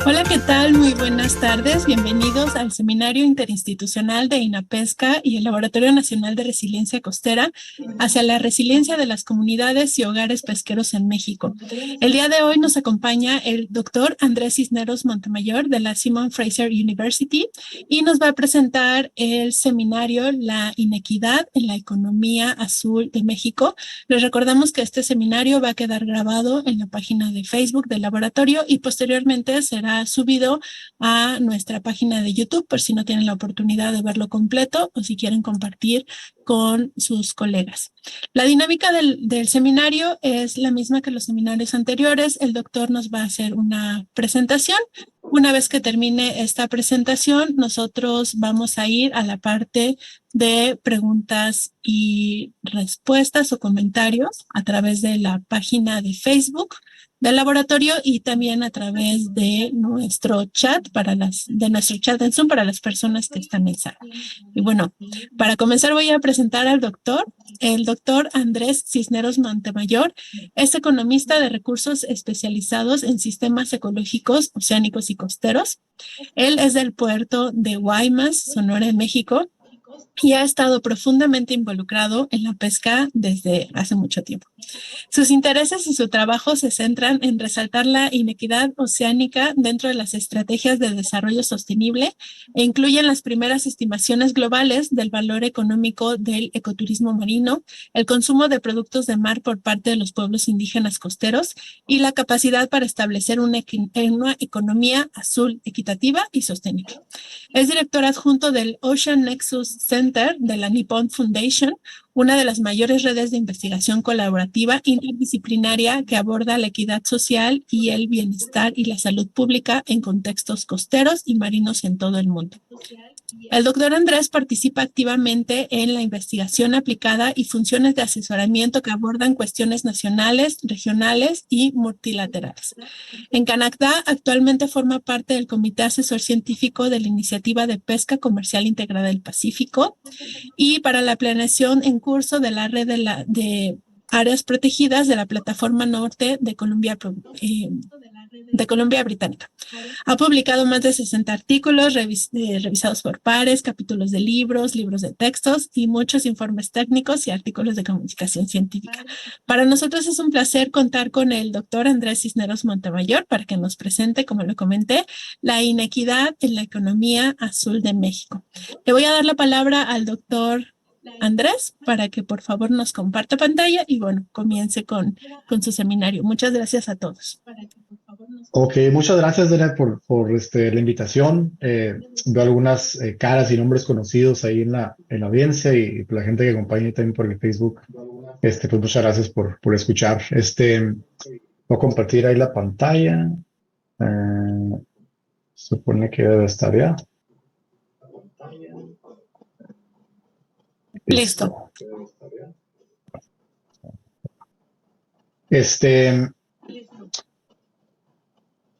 Hola, ¿qué tal? Muy buenas tardes. Bienvenidos al Seminario Interinstitucional de INAPESCA y el Laboratorio Nacional de Resiliencia Costera hacia la resiliencia de las comunidades y hogares pesqueros en México. El día de hoy nos acompaña el doctor Andrés Cisneros Montemayor de la Simon Fraser University y nos va a presentar el seminario La inequidad en la economía azul de México. Les recordamos que este seminario va a quedar grabado en la página de Facebook del laboratorio y posteriormente será subido a nuestra página de YouTube por si no tienen la oportunidad de verlo completo o si quieren compartir con sus colegas. La dinámica del seminario es la misma que los seminarios anteriores. El doctor nos va a hacer una presentación. Una vez que termine esta presentación, nosotros vamos a ir a la parte de preguntas y respuestas o comentarios a través de la página de Facebook del laboratorio y también a través de nuestro chat en Zoom para las personas que están en sala. Y bueno, para comenzar voy a presentar al doctor. El doctor Andrés Cisneros Montemayor es economista de recursos especializados en sistemas ecológicos, oceánicos y costeros. Él es del puerto de Guaymas, Sonora, en México, y ha estado profundamente involucrado en la pesca desde hace mucho tiempo. Sus intereses y su trabajo se centran en resaltar la inequidad oceánica dentro de las estrategias de desarrollo sostenible e incluyen las primeras estimaciones globales del valor económico del ecoturismo marino, el consumo de productos de mar por parte de los pueblos indígenas costeros y la capacidad para establecer una economía azul equitativa y sostenible. Es director adjunto del Ocean Nexus Center de la Nippon Foundation, una de las mayores redes de investigación colaborativa interdisciplinaria que aborda la equidad social y el bienestar y la salud pública en contextos costeros y marinos en todo el mundo. El doctor Andrés participa activamente en la investigación aplicada y funciones de asesoramiento que abordan cuestiones nacionales, regionales y multilaterales. En Canadá, actualmente forma parte del Comité Asesor Científico de la Iniciativa de Pesca Comercial Integrada del Pacífico y para la planeación en curso de la red de áreas protegidas de la Plataforma Norte de Columbia Británica. Ha publicado más de 60 artículos revisados por pares, capítulos de libros de textos y muchos informes técnicos y artículos de comunicación científica. Para nosotros es un placer contar con el doctor Andrés Cisneros Montemayor para que nos presente, como lo comenté, la inequidad en la economía azul de México. Le voy a dar la palabra al doctor Andrés para que por favor nos comparta pantalla y bueno, comience con su seminario. Muchas gracias a todos. Ok, muchas gracias, Dena, por la invitación. Veo algunas caras y nombres conocidos ahí en la audiencia y por la gente que acompaña también por el Facebook. Pues muchas gracias por escuchar. Voy a compartir ahí la pantalla. Supone que debe estar ya. Listo.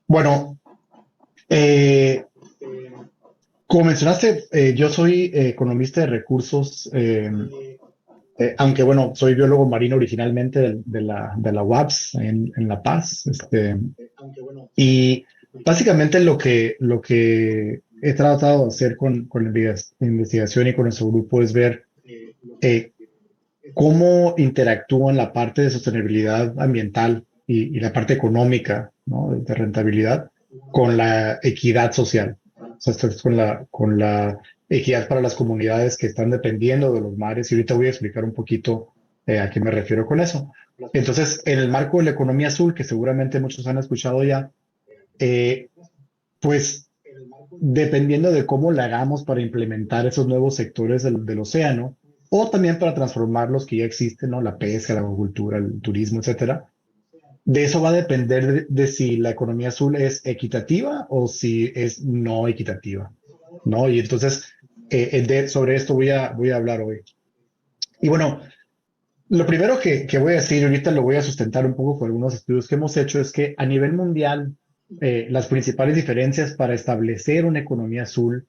Bueno, como mencionaste, yo soy economista de recursos, aunque bueno, soy biólogo marino originalmente de la UAPS en La Paz. Y básicamente lo que he tratado de hacer con la investigación y con nuestro grupo es ver cómo interactúan la parte de sostenibilidad ambiental y la parte económica, ¿no? De rentabilidad con la equidad social. O sea, esto es con la equidad para las comunidades que están dependiendo de los mares y ahorita voy a explicar un poquito a qué me refiero con eso. Entonces, en el marco de la economía azul, que seguramente muchos han escuchado ya, pues dependiendo de cómo la hagamos para implementar esos nuevos sectores del océano, o también para transformar los que ya existen, ¿no? La pesca, la agricultura, el turismo, etcétera. De eso va a depender de si la economía azul es equitativa o si es no equitativa, ¿no? Y entonces, sobre esto voy a hablar hoy. Y bueno, lo primero que voy a decir, ahorita lo voy a sustentar un poco con algunos estudios que hemos hecho, es que a nivel mundial, las principales diferencias para establecer una economía azul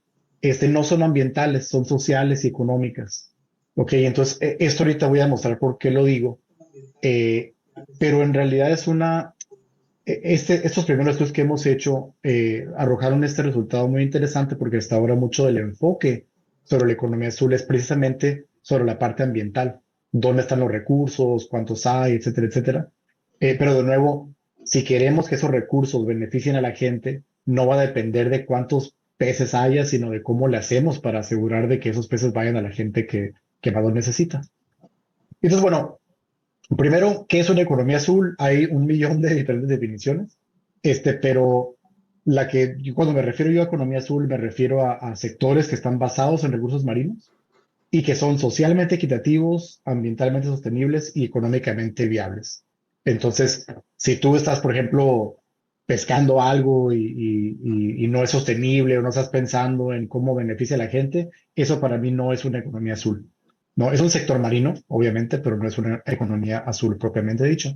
no son ambientales, son sociales y económicas. Ok, entonces esto ahorita voy a mostrar por qué lo digo, pero en realidad estos primeros estudios que hemos hecho arrojaron este resultado muy interesante porque hasta ahora mucho del enfoque sobre la economía azul es precisamente sobre la parte ambiental, dónde están los recursos, cuántos hay, etcétera, etcétera. Pero de nuevo, si queremos que esos recursos beneficien a la gente, no va a depender de cuántos peces haya, sino de cómo le hacemos para asegurar de que esos peces vayan a la gente que más los necesita. Entonces, bueno, primero, ¿qué es una economía azul? Hay un millón de diferentes definiciones, pero cuando me refiero yo a economía azul, me refiero a sectores que están basados en recursos marinos y que son socialmente equitativos, ambientalmente sostenibles y económicamente viables. Entonces, si tú estás, por ejemplo, pescando algo y no es sostenible o no estás pensando en cómo beneficia a la gente, eso para mí no es una economía azul. No, es un sector marino, obviamente, pero no es una economía azul propiamente dicha.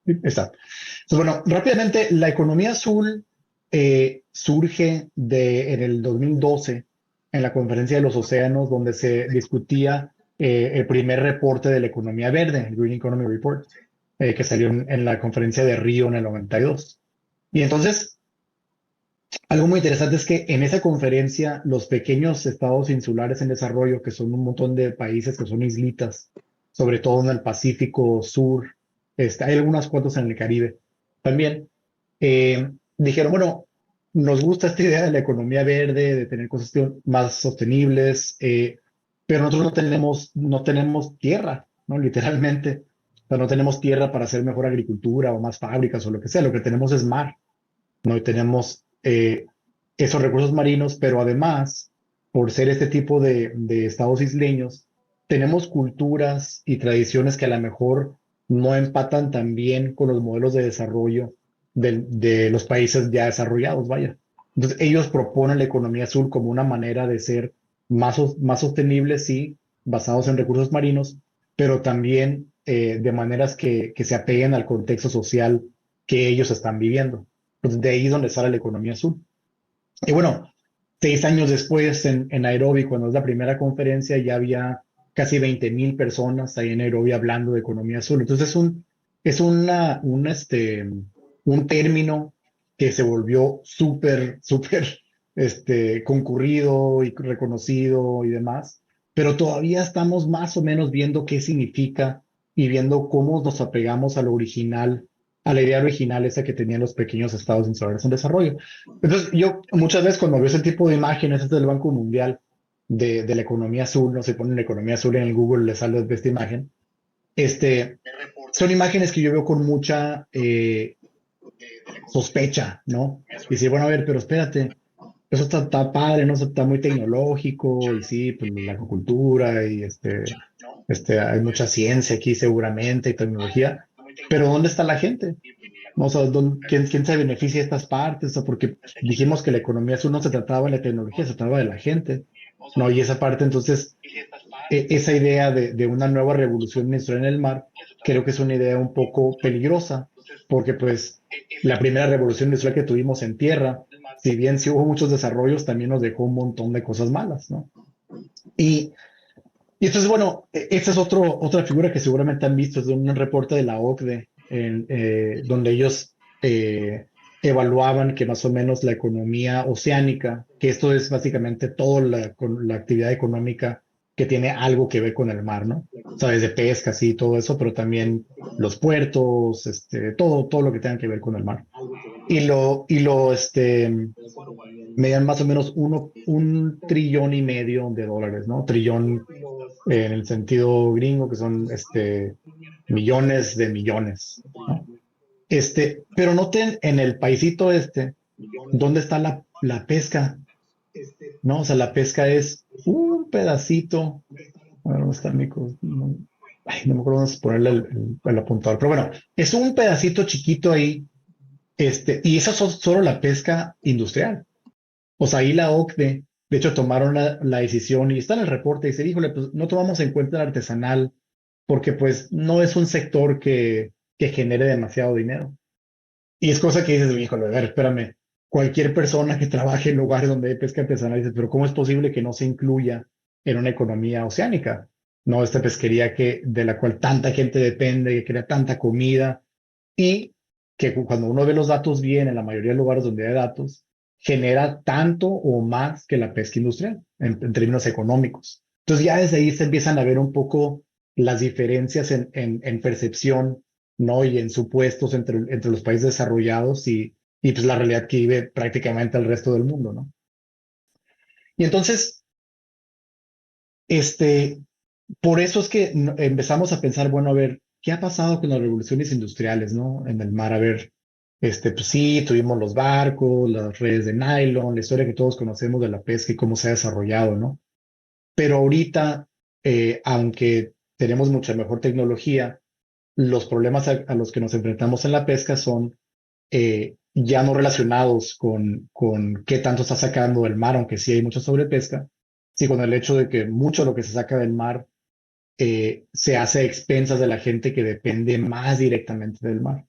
Está. Entonces, bueno, rápidamente, la economía azul surge en el 2012 en la Conferencia de los Océanos, donde se discutía el primer reporte de la economía verde, el Green Economy Report, que salió en la conferencia de Río en el 92. Y entonces, algo muy interesante es que en esa conferencia, los pequeños estados insulares en desarrollo, que son un montón de países que son islitas, sobre todo en el Pacífico Sur, hay algunas cuantos en el Caribe también, dijeron, bueno, nos gusta esta idea de la economía verde, de tener cosas más sostenibles, pero nosotros no tenemos tierra, ¿no? Literalmente. O sea, no tenemos tierra para hacer mejor agricultura o más fábricas o lo que sea. Lo que tenemos es mar. ¿No? Y tenemos esos recursos marinos, pero además, por ser este tipo de estados isleños, tenemos culturas y tradiciones que a lo mejor no empatan tan bien con los modelos de desarrollo de los países ya desarrollados, vaya. Entonces, ellos proponen la economía azul como una manera de ser más sostenible, sí, basados en recursos marinos, pero también de maneras que se apeguen al contexto social que ellos están viviendo. Pues de ahí es donde sale la economía azul. Y bueno, 6 años después en Nairobi, cuando es la primera conferencia, ya había casi 20,000 personas ahí en Nairobi hablando de economía azul. Entonces es un término que se volvió súper, súper concurrido y reconocido y demás, pero todavía estamos más o menos viendo qué significa y viendo cómo nos apegamos a lo original, a la idea original esa que tenían los pequeños estados insulares en desarrollo. Entonces, yo muchas veces cuando veo ese tipo de imágenes del Banco Mundial de la economía azul, no se ponen la economía azul en el Google, le sale esta imagen, son imágenes que yo veo con mucha sospecha, ¿no? Y decir, bueno, a ver, pero espérate, eso está padre, ¿no? Está muy tecnológico y sí, pues la agricultura y hay mucha ciencia aquí seguramente y tecnología, pero ¿dónde está la gente? O sea, ¿quién se beneficia de estas partes? O sea, porque dijimos que la economía azul no se trataba de la tecnología, se trataba de la gente, ¿no? Y esa parte, entonces, esa idea de una nueva revolución industrial en el mar, creo que es una idea un poco peligrosa, porque pues la primera revolución industrial que tuvimos en tierra, si bien sí hubo muchos desarrollos, también nos dejó un montón de cosas malas, ¿no? Y, y entonces, bueno, esta es otra figura que seguramente han visto, es de un reporte de la OCDE, donde ellos evaluaban que más o menos la economía oceánica, que esto es básicamente toda la actividad económica que tiene algo que ver con el mar, ¿no? O sea, desde pesca, sí, todo eso, pero también los puertos, todo lo que tenga que ver con el mar. Medían más o menos 1,5 trillón ¿no? Trillón en el sentido gringo, que son millones de millones, ¿no? Pero noten en el paisito ¿dónde está la pesca? ¿No? O sea, la pesca es un pedacito. A ver, ¿dónde está No, ay, no me acuerdo dónde ponerle el apuntador, pero bueno, es un pedacito chiquito ahí, y eso es solo la pesca industrial. O sea, ahí la OCDE, de hecho, tomaron la decisión y está en el reporte, y dice, híjole, pues no tomamos en cuenta el artesanal porque pues no es un sector que genere demasiado dinero. Y es cosa que dices, híjole, a ver, espérame, cualquier persona que trabaje en lugares donde hay pesca artesanal, dices, pero ¿cómo es posible que no se incluya en una economía oceánica? ¿no? Esta pesquería de la cual tanta gente depende, que crea tanta comida y que cuando uno ve los datos bien, en la mayoría de lugares donde hay datos, genera tanto o más que la pesca industrial en términos económicos. Entonces ya desde ahí se empiezan a ver un poco las diferencias en percepción, ¿no? Y en supuestos entre los países desarrollados y pues la realidad que vive prácticamente el resto del mundo, ¿no? Y entonces, este, por eso es que empezamos a pensar, bueno, a ver, ¿qué ha pasado con las revoluciones industriales, ¿no? En el mar, a ver, pues sí, tuvimos los barcos, las redes de nylon, la historia que todos conocemos de la pesca y cómo se ha desarrollado, ¿no? Pero ahorita, aunque tenemos mucha mejor tecnología, los problemas a los que nos enfrentamos en la pesca son ya no relacionados con qué tanto está sacando del mar, aunque sí hay mucha sobrepesca, sino con el hecho de que mucho de lo que se saca del mar se hace a expensas de la gente que depende más directamente del mar,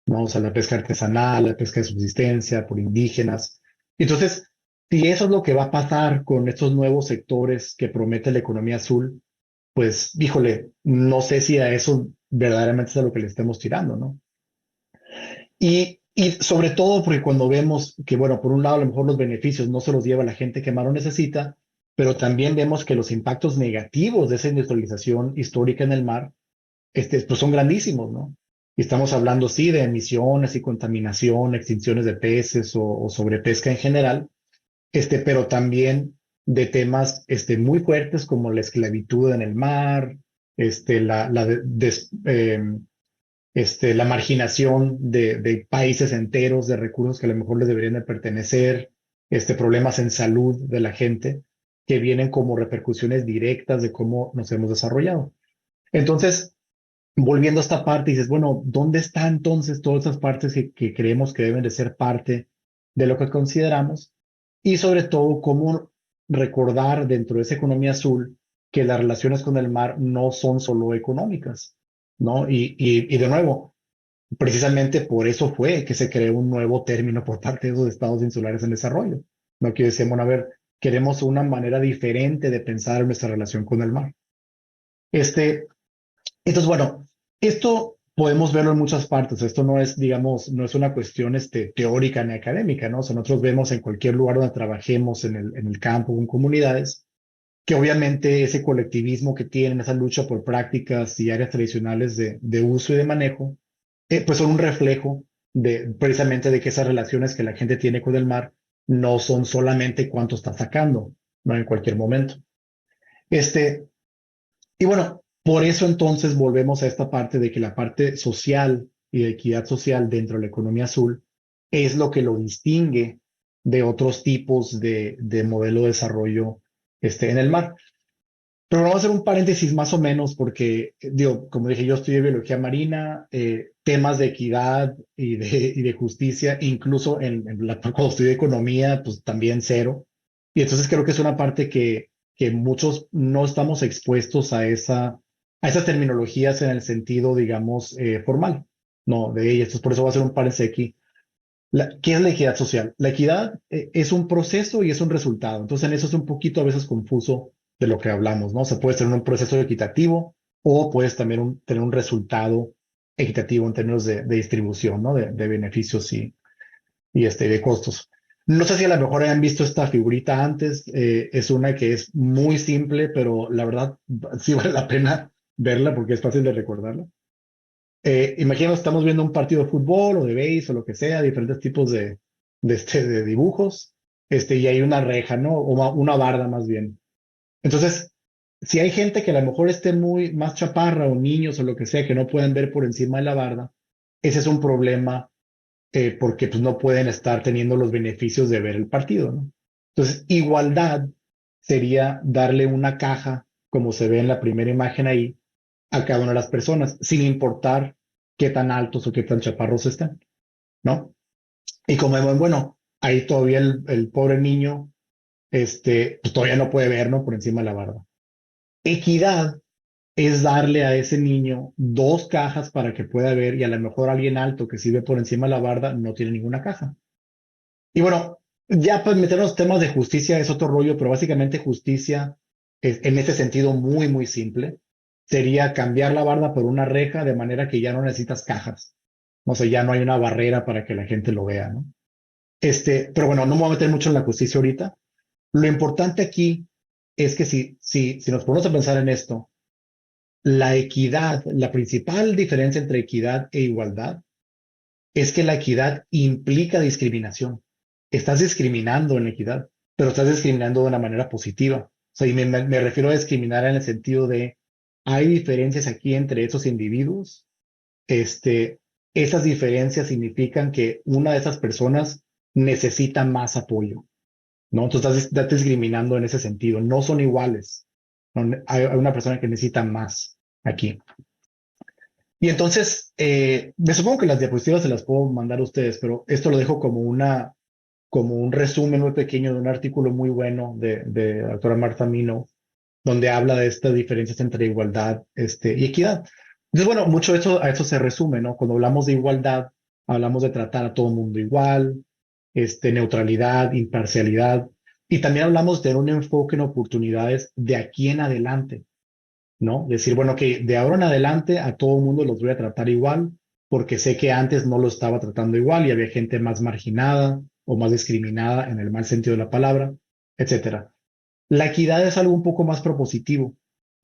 ¿no? O sea, la pesca artesanal, la pesca de subsistencia, por indígenas. Entonces, si eso es lo que va a pasar con estos nuevos sectores que promete la economía azul, pues, híjole, no sé si a eso verdaderamente es a lo que le estemos tirando, ¿no? Y sobre todo porque cuando vemos que, bueno, por un lado a lo mejor los beneficios no se los lleva la gente que más lo necesita, pero también vemos que los impactos negativos de esa industrialización histórica en el mar, pues son grandísimos, ¿no? Y estamos hablando, sí, de emisiones y contaminación, extinciones de peces o sobrepesca en general, pero también de temas muy fuertes como la esclavitud en el mar, la marginación de países enteros, de recursos que a lo mejor les deberían de pertenecer, problemas en salud de la gente que vienen como repercusiones directas de cómo nos hemos desarrollado. Entonces, volviendo a esta parte, dices, bueno, ¿dónde están entonces todas esas partes que creemos que deben de ser parte de lo que consideramos? Y sobre todo, cómo recordar dentro de esa economía azul que las relaciones con el mar no son solo económicas, ¿no? Y de nuevo, precisamente por eso fue que se creó un nuevo término por parte de esos estados insulares en desarrollo, ¿no? Que decíamos, bueno, a ver, queremos una manera diferente de pensar nuestra relación con el mar. Este, entonces, bueno, esto podemos verlo en muchas partes. Esto no es, digamos, no es una cuestión teórica ni académica, ¿no? O sea, nosotros vemos en cualquier lugar donde trabajemos, en el campo, en comunidades, que obviamente ese colectivismo que tienen, esa lucha por prácticas y áreas tradicionales de uso y de manejo, pues son un reflejo precisamente de que esas relaciones que la gente tiene con el mar no son solamente cuánto está sacando, ¿no? En cualquier momento. Este, y bueno, por eso entonces volvemos a esta parte de que la parte social y de equidad social dentro de la economía azul es lo que lo distingue de otros tipos de modelo de desarrollo en el mar. Pero vamos a hacer un paréntesis más o menos porque, digo, como dije, yo estudié biología marina, temas de equidad y de justicia, incluso cuando estudié economía, pues también cero. Y entonces creo que es una parte que muchos no estamos expuestos a esas terminologías en el sentido, digamos, formal, ¿no? De ellas. Entonces por eso voy a hacer un paréntesis aquí. ¿Qué es la equidad social? La equidad es un proceso y es un resultado. Entonces, en eso es un poquito a veces confuso de lo que hablamos, ¿no? O sea, puedes tener un proceso equitativo o puedes también tener un resultado equitativo en términos de distribución, ¿no? De beneficios y de costos. No sé si a lo mejor hayan visto esta figurita antes. Es una que es muy simple, pero la verdad sí vale la pena verla porque es fácil de recordarla. Imaginemos, estamos viendo un partido de fútbol o de béis o lo que sea, diferentes tipos de dibujos, y hay una reja, ¿no? Una barda más bien. Entonces, si hay gente que a lo mejor esté muy más chaparra o niños o lo que sea que no pueden ver por encima de la barda, ese es un problema porque pues, no pueden estar teniendo los beneficios de ver el partido, ¿no? Entonces, igualdad sería darle una caja, como se ve en la primera imagen ahí, a cada una de las personas, sin importar qué tan altos o qué tan chaparros estén, ¿no? Y como vemos, bueno, ahí todavía el pobre niño, pues todavía no puede ver, ¿no? Por encima de la barda. Equidad es darle a ese niño dos cajas para que pueda ver y a lo mejor alguien alto que sí ve por encima de la barda no tiene ninguna caja. Y bueno, ya pues meternos temas de justicia es otro rollo, pero básicamente justicia es en ese sentido muy, muy simple. sería cambiar la barda por una reja de manera que ya no necesitas cajas. O sea, ya no hay una barrera para que la gente lo vea, ¿no? Pero bueno, no me voy a meter mucho en la justicia ahorita. Lo importante aquí es que si nos ponemos a pensar en esto, la equidad, la principal diferencia entre equidad e igualdad es que la equidad implica discriminación. Estás discriminando en la equidad, pero estás discriminando de una manera positiva. O sea, y me refiero a discriminar en el sentido de, hay diferencias aquí entre esos individuos. Esas diferencias significan que una de esas personas necesita más apoyo, ¿no? Entonces estás discriminando en ese sentido. No son iguales. ¿No? Hay una persona que necesita más aquí. Y entonces, me supongo que las diapositivas se las puedo mandar a ustedes, pero esto lo dejo como un resumen muy pequeño de un artículo muy bueno de la doctora Martha Minow, donde habla de estas diferencias entre igualdad, y equidad. Entonces, bueno, mucho de eso, a eso se resume, ¿no? Cuando hablamos de igualdad, hablamos de tratar a todo el mundo igual, neutralidad, imparcialidad, y también hablamos de un enfoque en oportunidades de aquí en adelante, ¿no? Decir, bueno, que de ahora en adelante a todo el mundo los voy a tratar igual, porque sé que antes no lo estaba tratando igual y había gente más marginada o más discriminada en el mal sentido de la palabra, etcétera. La equidad es algo un poco más propositivo.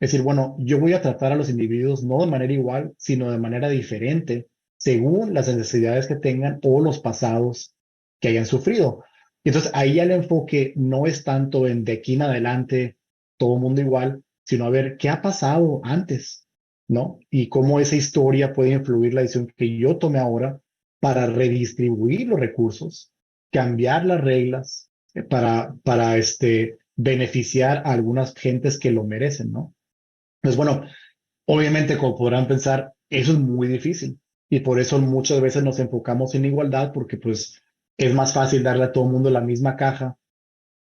Es decir, bueno, yo voy a tratar a los individuos no de manera igual, sino de manera diferente, según las necesidades que tengan o los pasados que hayan sufrido. Y entonces ahí ya el enfoque no es tanto en de aquí en adelante todo el mundo igual, sino a ver qué ha pasado antes, ¿no? Y cómo esa historia puede influir la decisión que yo tome ahora para redistribuir los recursos, cambiar las reglas, para beneficiar a algunas gentes que lo merecen, ¿no? Pues bueno, obviamente, como podrán pensar, eso es muy difícil y por eso muchas veces nos enfocamos en igualdad porque pues es más fácil darle a todo el mundo la misma caja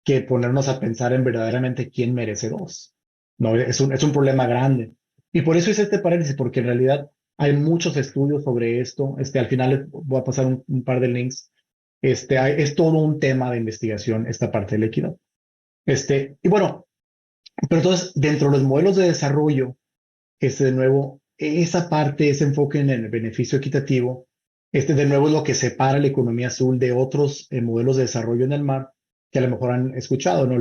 que ponernos a pensar en verdaderamente quién merece dos, ¿no? Es un problema grande. Y por eso hice este paréntesis, porque en realidad hay muchos estudios sobre esto. Al final les voy a pasar un par de links. Es todo un tema de investigación esta parte de la equidad. Y bueno, pero entonces, dentro de los modelos de desarrollo, de nuevo, esa parte, ese enfoque en el beneficio equitativo, de nuevo es lo que separa la economía azul de otros modelos de desarrollo en el mar, que a lo mejor han escuchado, ¿no?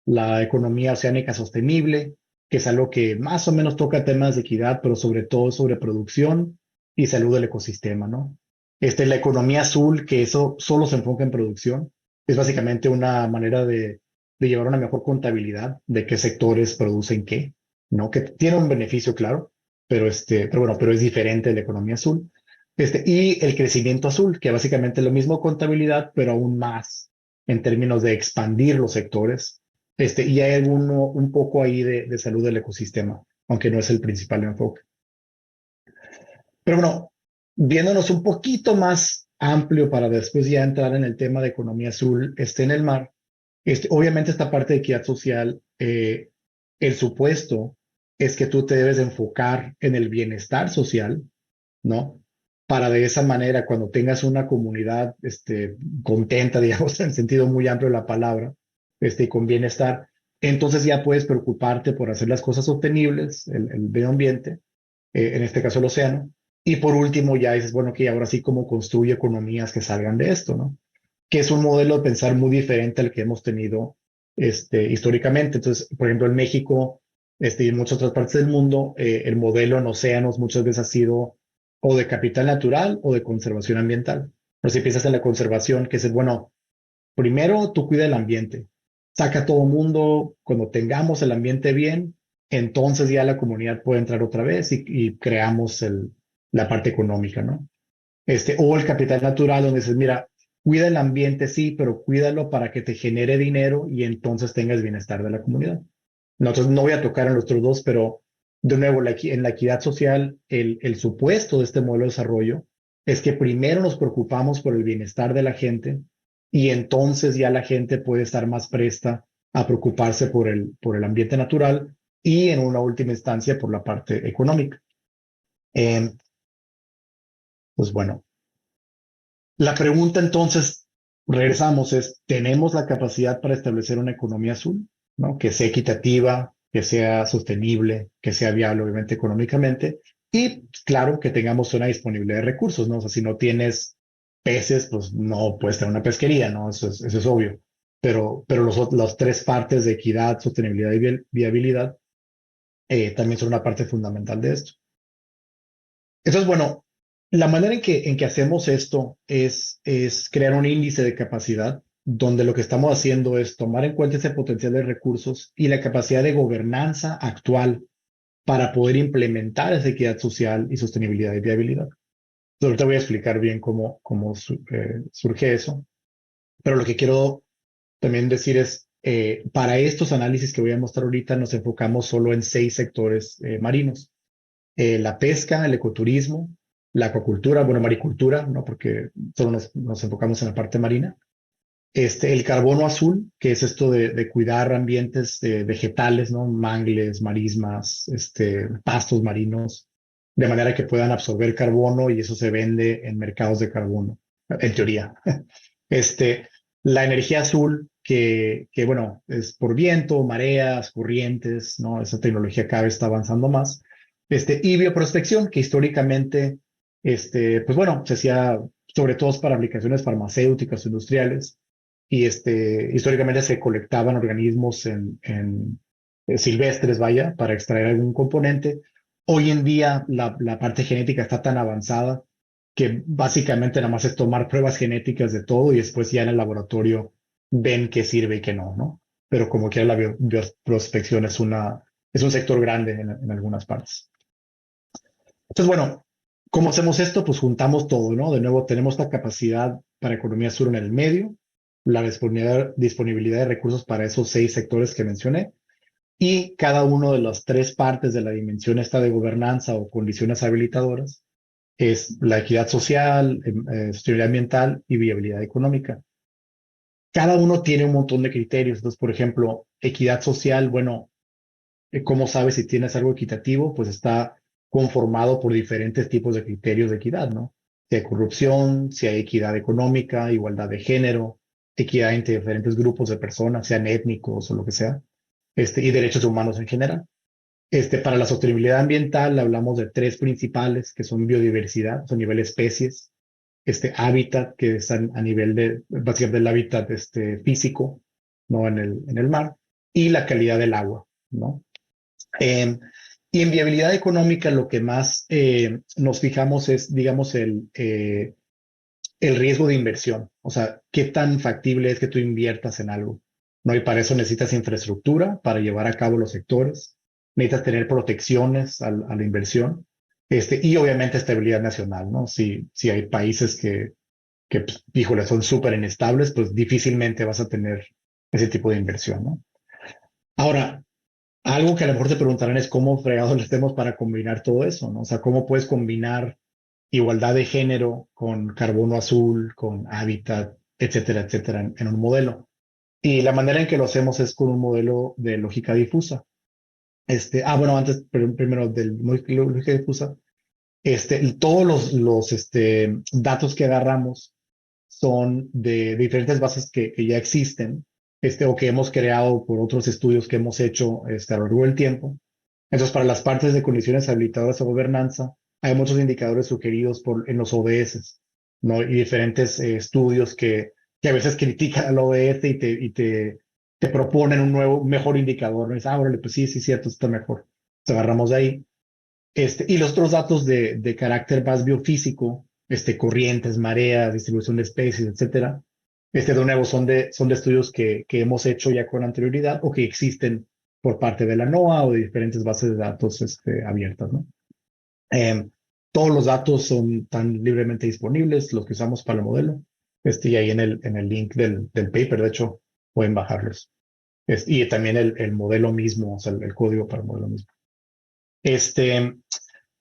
La economía oceánica sostenible, que es algo que más o menos toca temas de equidad, pero sobre todo sobre producción y salud del ecosistema, ¿no? La economía azul, que eso solo se enfoca en producción, es básicamente una manera de llevar una mejor contabilidad de qué sectores producen qué, ¿no? Que tiene un beneficio, claro, pero bueno, pero es diferente de la economía azul. Y el crecimiento azul, que básicamente es lo mismo contabilidad, pero aún más en términos de expandir los sectores. Y hay alguno un poco ahí de salud del ecosistema, aunque no es el principal enfoque. Pero bueno, viéndonos un poquito más amplio para después ya entrar en el tema de economía azul, en el mar, obviamente esta parte de equidad social, el supuesto es que tú te debes enfocar en el bienestar social, ¿no? Para de esa manera, cuando tengas una comunidad contenta, digamos, en el sentido muy amplio de la palabra, con bienestar, entonces ya puedes preocuparte por hacer las cosas sostenibles, el medio ambiente, en este caso el océano. Y por último, ya dices, bueno, que ahora sí, cómo construye economías que salgan de esto, ¿no? Que es un modelo de pensar muy diferente al que hemos tenido históricamente. Entonces, por ejemplo, en México y en muchas otras partes del mundo, el modelo en océanos muchas veces ha sido o de capital natural o de conservación ambiental. Pero si piensas en la conservación, que es, bueno, primero tú cuida el ambiente, saca a todo mundo, cuando tengamos el ambiente bien, entonces ya la comunidad puede entrar otra vez y creamos la parte económica, ¿no? O el capital natural, donde dices, mira, cuida el ambiente, sí, pero cuídalo para que te genere dinero y entonces tengas bienestar de la comunidad. Nosotros no voy a tocar en los otros dos, pero de nuevo, en la equidad social, el supuesto de este modelo de desarrollo es que primero nos preocupamos por el bienestar de la gente y entonces ya la gente puede estar más presta a preocuparse por el ambiente natural y en una última instancia por la parte económica. Pues bueno, la pregunta entonces, regresamos, ¿tenemos la capacidad para establecer una economía azul, ¿no? Que sea equitativa, que sea sostenible, que sea viable, obviamente, económicamente. Y claro, que tengamos una disponibilidad de recursos, ¿no? O sea, si no tienes peces, pues no puedes tener una pesquería, ¿no? Eso es obvio. Pero las tres partes de equidad, sostenibilidad y viabilidad también son una parte fundamental de esto. Entonces, bueno, la manera en que hacemos esto es crear un índice de capacidad donde lo que estamos haciendo es tomar en cuenta ese potencial de recursos y la capacidad de gobernanza actual para poder implementar esa equidad social y sostenibilidad y viabilidad. Entonces, ahorita voy a explicar bien cómo surge eso, pero lo que quiero también decir es, para estos análisis que voy a mostrar ahorita, nos enfocamos solo en 6 sectores marinos. La pesca, el ecoturismo, la acuacultura, bueno, maricultura, ¿no? Porque solo nos enfocamos en la parte marina. El carbono azul, que es esto de cuidar ambientes vegetales, ¿no? Mangles, marismas, pastos marinos, de manera que puedan absorber carbono y eso se vende en mercados de carbono, en teoría. Este, la energía azul, bueno, es por viento, mareas, corrientes, ¿no? Esa tecnología cada vez está avanzando más. Y bioprospección, que históricamente, pues bueno, se hacía sobre todo para aplicaciones farmacéuticas, industriales, y históricamente se colectaban organismos silvestres, vaya, para extraer algún componente. Hoy en día la parte genética está tan avanzada que básicamente nada más es tomar pruebas genéticas de todo y después ya en el laboratorio ven qué sirve y qué no, ¿no? Pero como quiera la bioprospección es un sector grande en algunas partes. Entonces, bueno, ¿cómo hacemos esto? Pues juntamos todo, ¿no? De nuevo, tenemos la capacidad para economía sur en el medio, la disponibilidad de recursos para esos 6 sectores que mencioné, y cada uno de las 3 partes de la dimensión esta de gobernanza o condiciones habilitadoras es la equidad social, sostenibilidad ambiental y viabilidad económica. Cada uno tiene un montón de criterios. Entonces, por ejemplo, equidad social, bueno, ¿cómo sabes si tienes algo equitativo? Pues está conformado por diferentes tipos de criterios de equidad, ¿no? Si hay corrupción, si hay equidad económica, igualdad de género, equidad entre diferentes grupos de personas, sean étnicos o lo que sea, y derechos humanos en general. Para la sostenibilidad ambiental hablamos de 3 principales, que son biodiversidad, a nivel especies, hábitat, que es a nivel de, básicamente el hábitat físico, ¿no? En el mar, y la calidad del agua, ¿no? Eh, y en viabilidad económica lo que más nos fijamos es, digamos, el riesgo de inversión. O sea, qué tan factible es que tú inviertas en algo, ¿no? Y para eso necesitas infraestructura para llevar a cabo los sectores, necesitas tener protecciones a la inversión, y obviamente estabilidad nacional, ¿no? Si hay países que pues, híjole, son súper inestables, pues difícilmente vas a tener ese tipo de inversión, ¿no? Ahora, algo que a lo mejor te preguntarán es cómo fregados le hacemos para combinar todo eso, ¿no? O sea, cómo puedes combinar igualdad de género con carbono azul, con hábitat, etcétera, etcétera, en un modelo. Y la manera en que lo hacemos es con un modelo de lógica difusa. Bueno, antes, primero del lógica difusa, todos los datos que agarramos son de diferentes bases que ya existen, o que hemos creado por otros estudios que hemos hecho a lo largo del tiempo. Entonces, para las partes de condiciones habilitadoras a gobernanza, hay muchos indicadores sugeridos en los ODS, ¿no? Y diferentes estudios que a veces critican al ODS te proponen un mejor indicador, ¿no? Y dices, órale, pues sí, sí, cierto, está mejor. Nos agarramos de ahí. Y los otros datos de carácter más biofísico, corrientes, mareas, distribución de especies, etcétera, de nuevo son de estudios que hemos hecho ya con anterioridad o que existen por parte de la NOAA o de diferentes bases de datos abiertas, ¿no? Em, todos los datos tan libremente disponibles, los que usamos para el modelo, y ahí en el link del paper, de hecho, pueden bajarlos. Y también el modelo mismo, o sea, el código para el modelo mismo.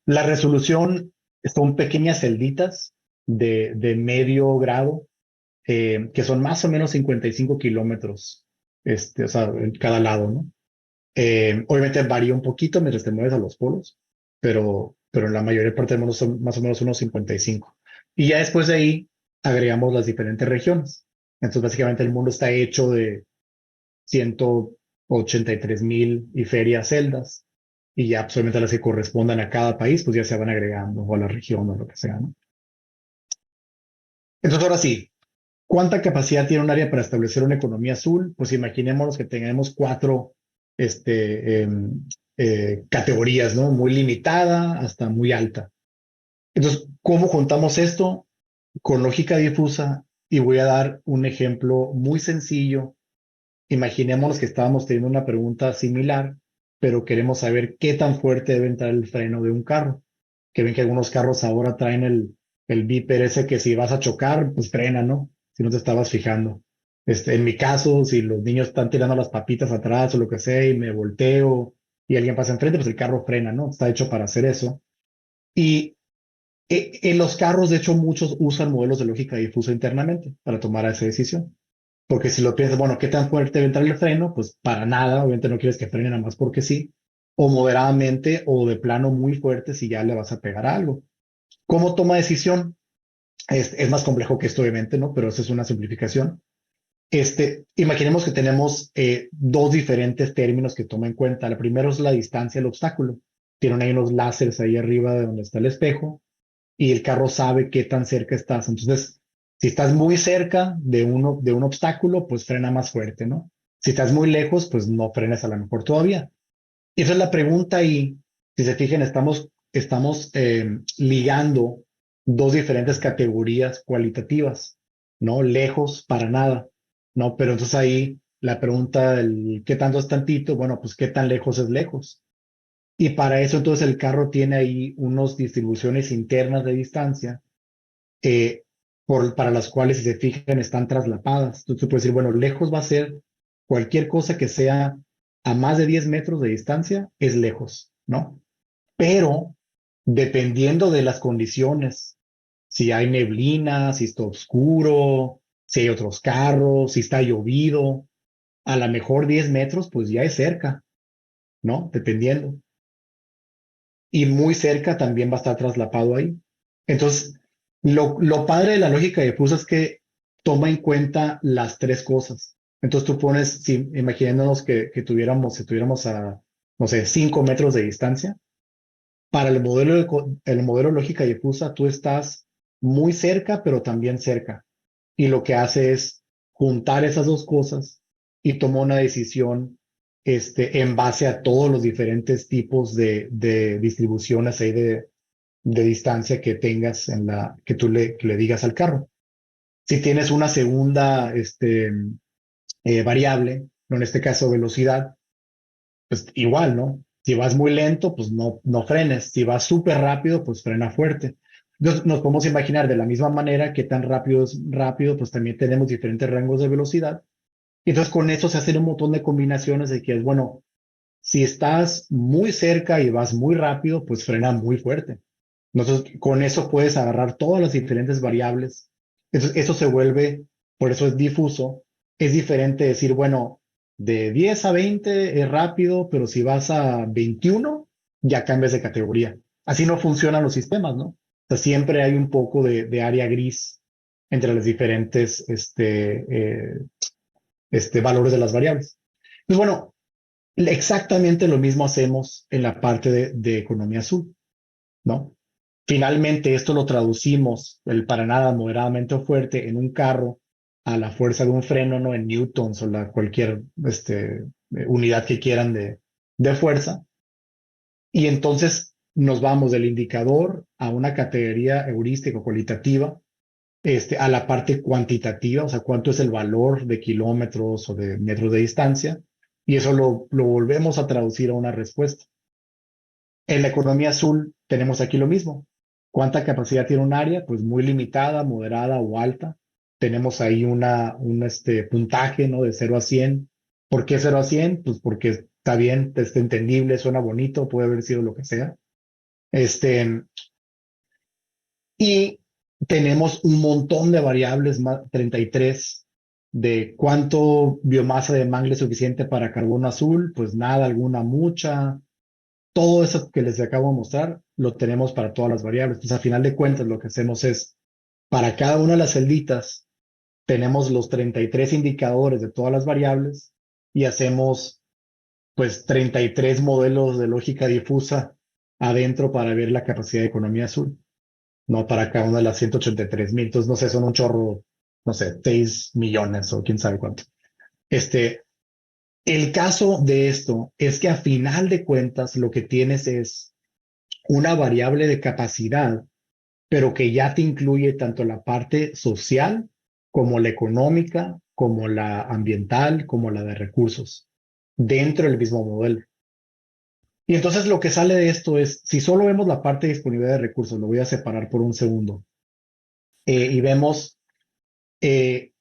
La resolución son pequeñas celditas de medio grado, que son más o menos 55 kilómetros, o sea, en cada lado, ¿no? Obviamente varía un poquito mientras te mueves a los polos, pero en la mayor parte del mundo son más o menos unos 55. Y ya después de ahí agregamos las diferentes regiones. Entonces, básicamente el mundo está hecho de 83,000 y feria celdas, y ya solamente las que correspondan a cada país, pues ya se van agregando, o a la región, o lo que sea, ¿no? Entonces, ahora sí, ¿cuánta capacidad tiene un área para establecer una economía azul? Pues imaginémonos que tengamos cuatro categorías, ¿no? Muy limitada hasta muy alta. Entonces, ¿cómo juntamos esto? Con lógica difusa, y voy a dar un ejemplo muy sencillo. Imaginémonos que estábamos teniendo una pregunta similar, pero queremos saber qué tan fuerte debe entrar el freno de un carro. Que ven que algunos carros ahora traen el beeper ese que si vas a chocar, pues frena, ¿no? Si no te estabas fijando. En mi caso, si los niños están tirando las papitas atrás o lo que sea y me volteo y alguien pasa enfrente, pues el carro frena, ¿no? Está hecho para hacer eso. Y en los carros, de hecho, muchos usan modelos de lógica difusa internamente para tomar esa decisión. Porque si lo piensas, bueno, ¿qué tan fuerte debe entrar el freno? Pues para nada, obviamente no quieres que frene nada más porque sí, o moderadamente, o de plano muy fuerte si ya le vas a pegar a algo. ¿Cómo toma decisión? Es más complejo que esto, obviamente, ¿no? Pero esa es una simplificación. Imaginemos que tenemos dos diferentes términos que toma en cuenta. El primero es la distancia al obstáculo. Tienen ahí unos láseres ahí arriba de donde está el espejo, y el carro sabe qué tan cerca estás. Entonces, si estás muy cerca de un obstáculo, pues frena más fuerte, ¿no? Si estás muy lejos, pues no frenes a lo mejor todavía. Y esa es la pregunta, y si se fijan, estamos ligando dos diferentes categorías cualitativas, ¿no? Lejos para nada, ¿no? Pero entonces ahí la pregunta, ¿qué tanto es tantito? Bueno, pues ¿qué tan lejos es lejos? Y para eso entonces el carro tiene ahí unas distribuciones internas de distancia, eh, para las cuales, si se fijan, están traslapadas. Entonces tú puedes decir, bueno, lejos va a ser cualquier cosa que sea a más de 10 metros de distancia, es lejos, ¿no? Pero dependiendo de las condiciones, si hay neblina, si está oscuro, si hay otros carros, si está llovido, a lo mejor 10 metros, pues ya es cerca, ¿no? Dependiendo. Y muy cerca también va a estar traslapado ahí. Entonces, lo padre de la lógica difusa es que toma en cuenta las tres cosas. Entonces tú pones, si, imaginándonos que tuviéramos a, no sé, 5 metros de distancia, para el modelo lógica difusa tú estás muy cerca, pero también cerca. Y lo que hace es juntar esas dos cosas y toma una decisión en base a todos los diferentes tipos de distribuciones ahí de distancia que tengas que tú que le digas al carro. Si tienes una segunda variable, ¿no? En este caso velocidad, pues igual, ¿no? Si vas muy lento, pues no frenes. Si vas súper rápido, pues frena fuerte. Entonces, nos podemos imaginar de la misma manera que tan rápido es rápido, pues también tenemos diferentes rangos de velocidad. Y entonces, con eso se hacen un montón de combinaciones de que es, bueno, si estás muy cerca y vas muy rápido, pues frena muy fuerte. Entonces, con eso puedes agarrar todas las diferentes variables. Eso se vuelve, por eso es difuso. Es diferente decir, bueno, de 10 a 20 es rápido, pero si vas a 21 ya cambias de categoría. Así no funcionan los sistemas, ¿no? O sea, siempre hay un poco de área gris entre los diferentes valores de las variables. Pues bueno, exactamente lo mismo hacemos en la parte de economía azul, ¿no? Finalmente, esto lo traducimos, el para nada moderadamente o fuerte, en un carro a la fuerza de un freno, ¿no? En newtons o cualquier unidad que quieran de fuerza. Y entonces nos vamos del indicador a una categoría heurística o cualitativa, a la parte cuantitativa, o sea, cuánto es el valor de kilómetros o de metros de distancia, y eso lo volvemos a traducir a una respuesta. En la economía azul tenemos aquí lo mismo. ¿Cuánta capacidad tiene un área? Pues muy limitada, moderada o alta. Tenemos ahí un puntaje, ¿no? De 0 a 100. ¿Por qué 0 a 100? Pues porque está bien, está entendible, suena bonito, puede haber sido lo que sea. Este, y tenemos un montón de variables, 33, de cuánto biomasa de mangle es suficiente para carbono azul, pues nada, alguna mucha. Todo eso que les acabo de mostrar lo tenemos para todas las variables. Pues a final de cuentas lo que hacemos es, para cada una de las celditas, tenemos los 33 indicadores de todas las variables y hacemos pues 33 modelos de lógica difusa adentro para ver la capacidad de economía azul, ¿no? Para cada una de las 183,000. Entonces, no sé, son un chorro, no sé, 6 millones o quién sabe cuánto. Este, el caso de esto es que a final de cuentas lo que tienes es una variable de capacidad, pero que ya te incluye tanto la parte social como la económica, como la ambiental, como la de recursos, dentro del mismo modelo. Y entonces lo que sale de esto es, si solo vemos la parte de disponibilidad de recursos, lo voy a separar por un segundo, y vemos eh,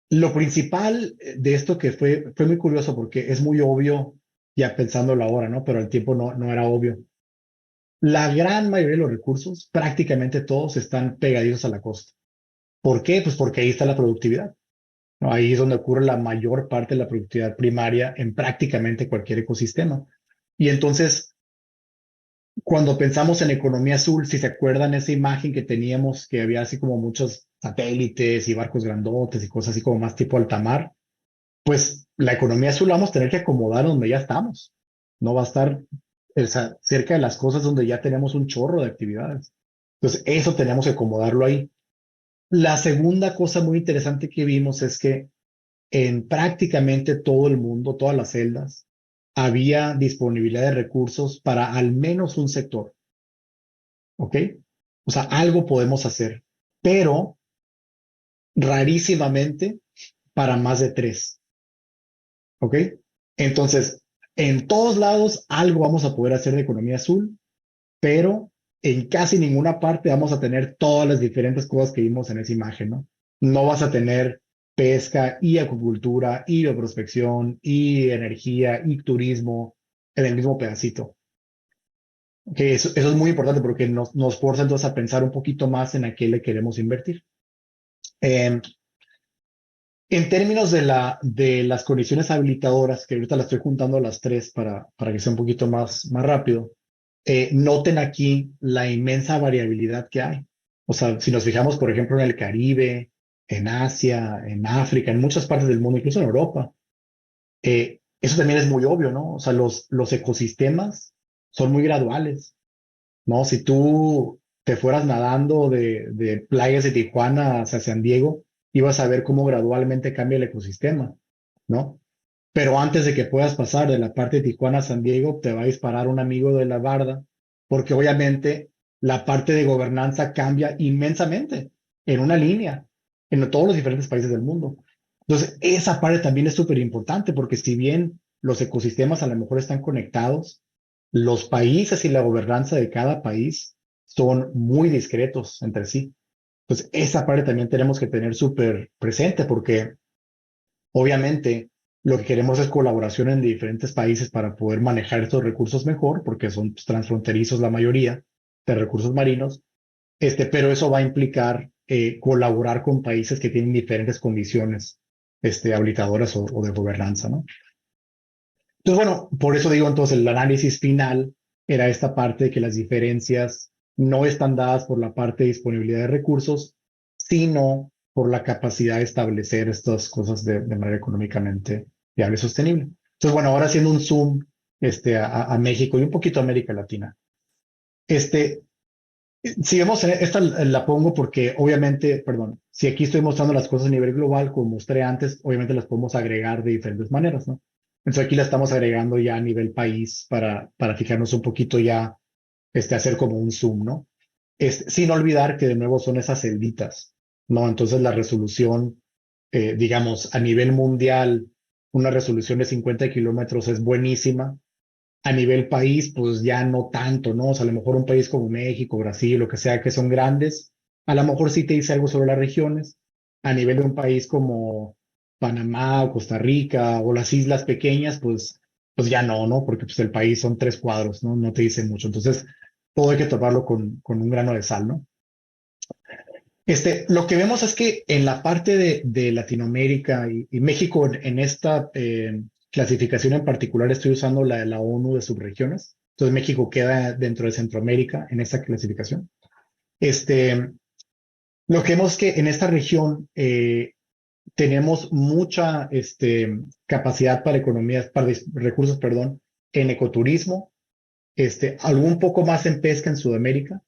lo principal de esto que fue muy curioso porque es muy obvio ya pensándolo ahora, ¿no? Pero al tiempo no era obvio. La gran mayoría de los recursos, prácticamente todos, están pegaditos a la costa. ¿Por qué? Pues porque ahí está la productividad, ¿no? Ahí es donde ocurre la mayor parte de la productividad primaria en prácticamente cualquier ecosistema. Y entonces, cuando pensamos en economía azul, si se acuerdan esa imagen que teníamos, que había así como muchos satélites y barcos grandotes y cosas así como más tipo alta mar, pues la economía azul la vamos a tener que acomodar donde ya estamos. No va a estar cerca de las cosas donde ya tenemos un chorro de actividades. Entonces, eso tenemos que acomodarlo ahí. La segunda cosa muy interesante que vimos es que en prácticamente todo el mundo, todas las celdas, había disponibilidad de recursos para al menos un sector, ¿ok? O sea, algo podemos hacer, pero rarísimamente para más de tres, ¿ok? Entonces, en todos lados algo vamos a poder hacer de economía azul, pero en casi ninguna parte vamos a tener todas las diferentes cosas que vimos en esa imagen, ¿no? No vas a tener pesca y acuicultura y bioprospección y energía y turismo en el mismo pedacito. Que eso es muy importante porque nos forza entonces a pensar un poquito más en a qué le queremos invertir. Eh, en términos de las condiciones habilitadoras, que ahorita las estoy juntando a las tres para que sea un poquito más rápido, noten aquí la inmensa variabilidad que hay. O sea, si nos fijamos, por ejemplo, en el Caribe, en Asia, en África, en muchas partes del mundo, incluso en Europa, eso también es muy obvio, ¿no? O sea, los ecosistemas son muy graduales, ¿no? Si tú te fueras nadando de playas de Tijuana hacia San Diego, ibas a ver cómo gradualmente cambia el ecosistema, ¿no? Pero antes de que puedas pasar de la parte de Tijuana a San Diego, te va a disparar un amigo de la barda, porque obviamente la parte de gobernanza cambia inmensamente en una línea, en todos los diferentes países del mundo. Entonces, esa parte también es súper importante, porque si bien los ecosistemas a lo mejor están conectados, los países y la gobernanza de cada país son muy discretos entre sí. Entonces, esa parte también tenemos que tener súper presente, porque obviamente, lo que queremos es colaboración en diferentes países para poder manejar estos recursos mejor, porque son pues, transfronterizos la mayoría de recursos marinos, pero eso va a implicar colaborar con países que tienen diferentes condiciones habilitadoras o de gobernanza, ¿no? Entonces, bueno, por eso digo entonces el análisis final era esta parte de que las diferencias no están dadas por la parte de disponibilidad de recursos, sino por la capacidad de establecer estas cosas de manera económicamente viable y sostenible. Entonces, bueno, ahora haciendo un zoom a México y un poquito a América Latina. Este, si vemos, esta la pongo porque obviamente, perdón, si aquí estoy mostrando las cosas a nivel global, como mostré antes, obviamente las podemos agregar de diferentes maneras, ¿no? Entonces aquí la estamos agregando ya a nivel país para fijarnos un poquito ya, hacer como un zoom, ¿no? Sin olvidar que de nuevo son esas celditas, ¿no? Entonces la resolución, digamos, a nivel mundial, una resolución de 50 kilómetros es buenísima. A nivel país, pues ya no tanto, ¿no? O sea, a lo mejor un país como México, Brasil, lo que sea, que son grandes, a lo mejor sí te dice algo sobre las regiones. A nivel de un país como Panamá o Costa Rica o las islas pequeñas, pues ya no, ¿no? Porque pues el país son 3 cuadros, ¿no? No te dice mucho. Entonces, todo hay que tomarlo con un grano de sal, ¿no? Lo que vemos es que en la parte de Latinoamérica y México, en esta clasificación en particular, estoy usando la de la ONU de subregiones. Entonces, México queda dentro de Centroamérica en esta clasificación. Este, lo que vemos es que en esta región tenemos mucha capacidad para economías, para recursos, perdón, en ecoturismo, algo un poco más en pesca en Sudamérica,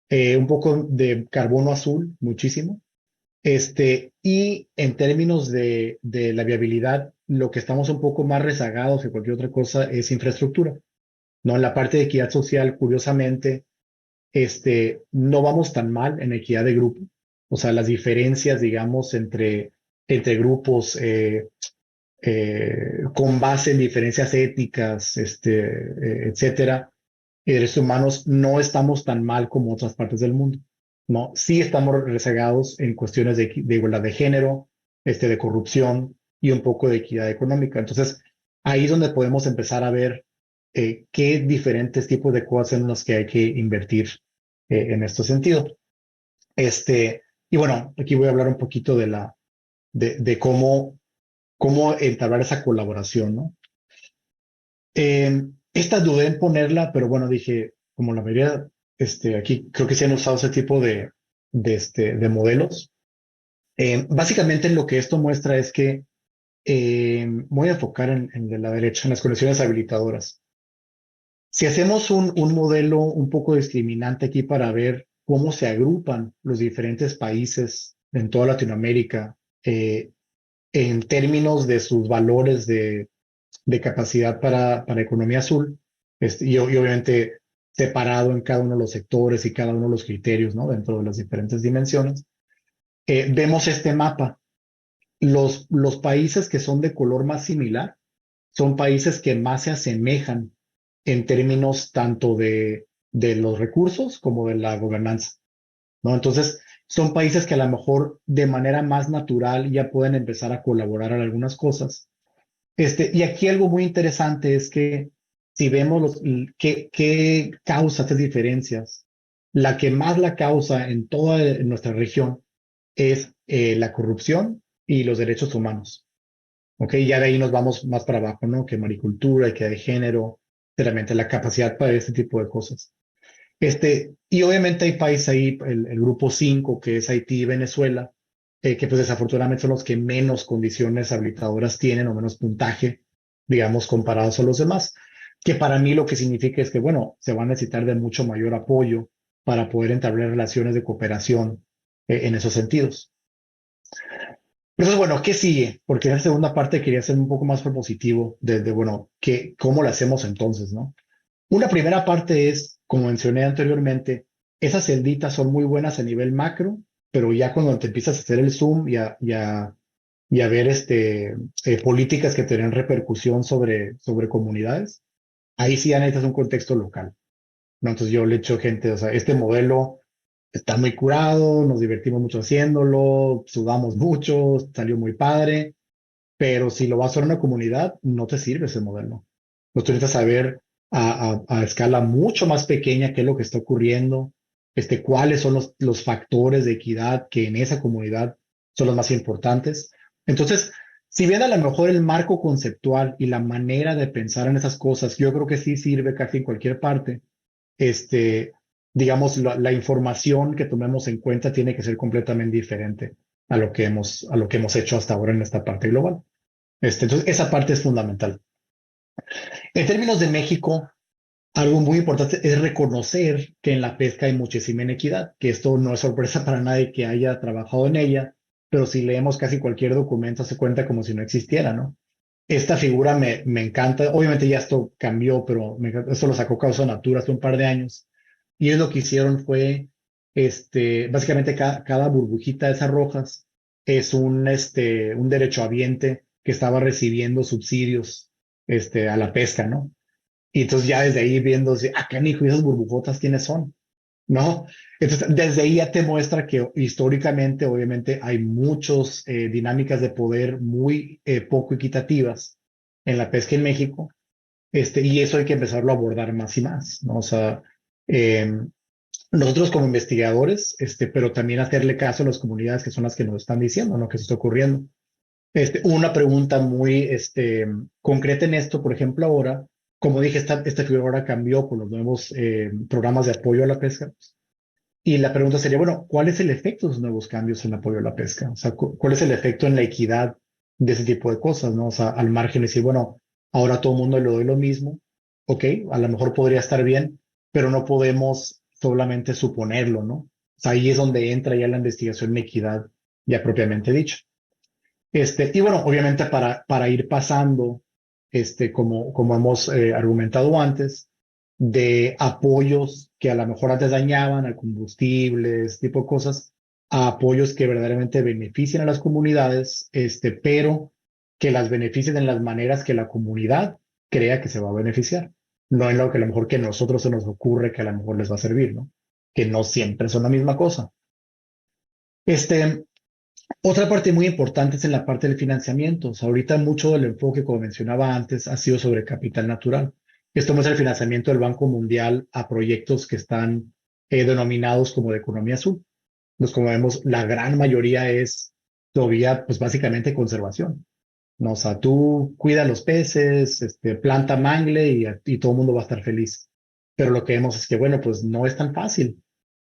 un poco de carbono azul, muchísimo. Y en términos de la viabilidad, lo que estamos un poco más rezagados que cualquier otra cosa es infraestructura, ¿no? En la parte de equidad social, curiosamente, no vamos tan mal en equidad de grupo. O sea, las diferencias, digamos, entre grupos con base en diferencias éticas, etcétera, y derechos humanos, no estamos tan mal como otras partes del mundo, ¿no? Sí estamos rezagados en cuestiones de igualdad de género, de corrupción y un poco de equidad económica. Entonces, ahí es donde podemos empezar a ver qué diferentes tipos de cosas en las que hay que invertir en este sentido. Y bueno, aquí voy a hablar un poquito de cómo entablar esa colaboración, ¿no? Esta dudé en ponerla, pero bueno, dije, como la mayoría, aquí creo que se han usado ese tipo de modelos. Básicamente lo que esto muestra es que voy a enfocar en de la derecha, en las condiciones habilitadoras. Si hacemos un modelo un poco discriminante aquí para ver cómo se agrupan los diferentes países en toda Latinoamérica en términos de sus valores de capacidad para economía azul, y obviamente separado en cada uno de los sectores y cada uno de los criterios, ¿no? Dentro de las diferentes dimensiones, vemos este mapa. Los países que son de color más similar son países que más se asemejan en términos tanto de los recursos como de la gobernanza, ¿no? Entonces, son países que a lo mejor de manera más natural ya pueden empezar a colaborar en algunas cosas. Y aquí algo muy interesante es que si vemos qué causa estas diferencias, la que más la causa en toda nuestra región es la corrupción y los derechos humanos. ¿Ok? Ya de ahí nos vamos más para abajo, ¿no? Que maricultura, equidad de género, realmente la capacidad para este tipo de cosas. Y obviamente hay países ahí, el grupo 5 que es Haití y Venezuela, que pues desafortunadamente son los que menos condiciones habilitadoras tienen o menos puntaje, digamos, comparados a los demás, que para mí lo que significa es que, bueno, se va a necesitar de mucho mayor apoyo para poder entablar relaciones de cooperación en esos sentidos. Entonces, bueno, ¿qué sigue? Porque en la segunda parte quería ser un poco más propositivo bueno, ¿cómo lo hacemos entonces, no? Una primera parte es, como mencioné anteriormente, esas celditas son muy buenas a nivel macro, pero ya cuando te empiezas a hacer el zoom y a ver políticas que tienen repercusión sobre comunidades, ahí sí ya necesitas un contexto local, ¿no? Entonces yo le echo gente, o sea, este modelo está muy curado, nos divertimos mucho haciéndolo, sudamos mucho, salió muy padre, pero si lo vas a hacer en una comunidad, no te sirve ese modelo. Pues tú necesitas saber a escala mucho más pequeña qué es lo que está ocurriendo, cuáles son los factores de equidad que en esa comunidad son los más importantes. Entonces, si bien a lo mejor el marco conceptual y la manera de pensar en esas cosas, yo creo que sí sirve casi en cualquier parte, este, digamos, la información que tomemos en cuenta tiene que ser completamente diferente a lo que hemos hecho hasta ahora en esta parte global. Entonces, esa parte es fundamental. En términos de México, algo muy importante es reconocer que en la pesca hay muchísima inequidad, que esto no es sorpresa para nadie que haya trabajado en ella, pero si leemos casi cualquier documento se cuenta como si no existiera, ¿no? Esta figura me encanta, obviamente ya esto cambió, pero esto lo sacó Causa Natura hace un par de años, y ellos lo que hicieron fue, básicamente cada burbujita de esas rojas es un derechohabiente que estaba recibiendo subsidios, a la pesca, ¿no? Y entonces ya desde ahí viendo, canijo, ¿y esas burbujotas quiénes son? ¿No? Entonces, desde ahí ya te muestra que históricamente, obviamente, hay muchas dinámicas de poder muy poco equitativas en la pesca en México, y eso hay que empezarlo a abordar más y más, ¿no? O sea, eh, nosotros como investigadores, pero también hacerle caso a las comunidades que son las que nos están diciendo, ¿no? Que se está ocurriendo. Una pregunta muy concreta en esto, por ejemplo, ahora, como dije, esta figura ahora cambió con los nuevos programas de apoyo a la pesca. Y la pregunta sería, bueno, ¿cuál es el efecto de esos nuevos cambios en el apoyo a la pesca? O sea, ¿cuál es el efecto en la equidad de ese tipo de cosas, ¿no? O sea, al margen de decir, bueno, ahora a todo el mundo le doy lo mismo, ok, a lo mejor podría estar bien, pero no podemos solamente suponerlo, ¿no? O sea, ahí es donde entra ya la investigación en equidad ya propiamente dicho. Y bueno, obviamente para ir pasando, como hemos argumentado antes, de apoyos que a lo mejor antes dañaban al combustible, ese tipo de cosas, a apoyos que verdaderamente beneficien a las comunidades, pero que las beneficien en las maneras que la comunidad crea que se va a beneficiar, no en lo que a lo mejor que a nosotros se nos ocurre que a lo mejor les va a servir, ¿no? Que no siempre son la misma cosa. Este, Otra parte muy importante es en la parte del financiamiento. O sea, ahorita mucho del enfoque, como mencionaba antes, ha sido sobre capital natural. Esto es el financiamiento del Banco Mundial a proyectos que están denominados como de economía azul. Pues como vemos, la gran mayoría es todavía, pues básicamente conservación, ¿no? O sea, tú cuida los peces, planta mangle y todo el mundo va a estar feliz. Pero lo que vemos es que, bueno, pues no es tan fácil.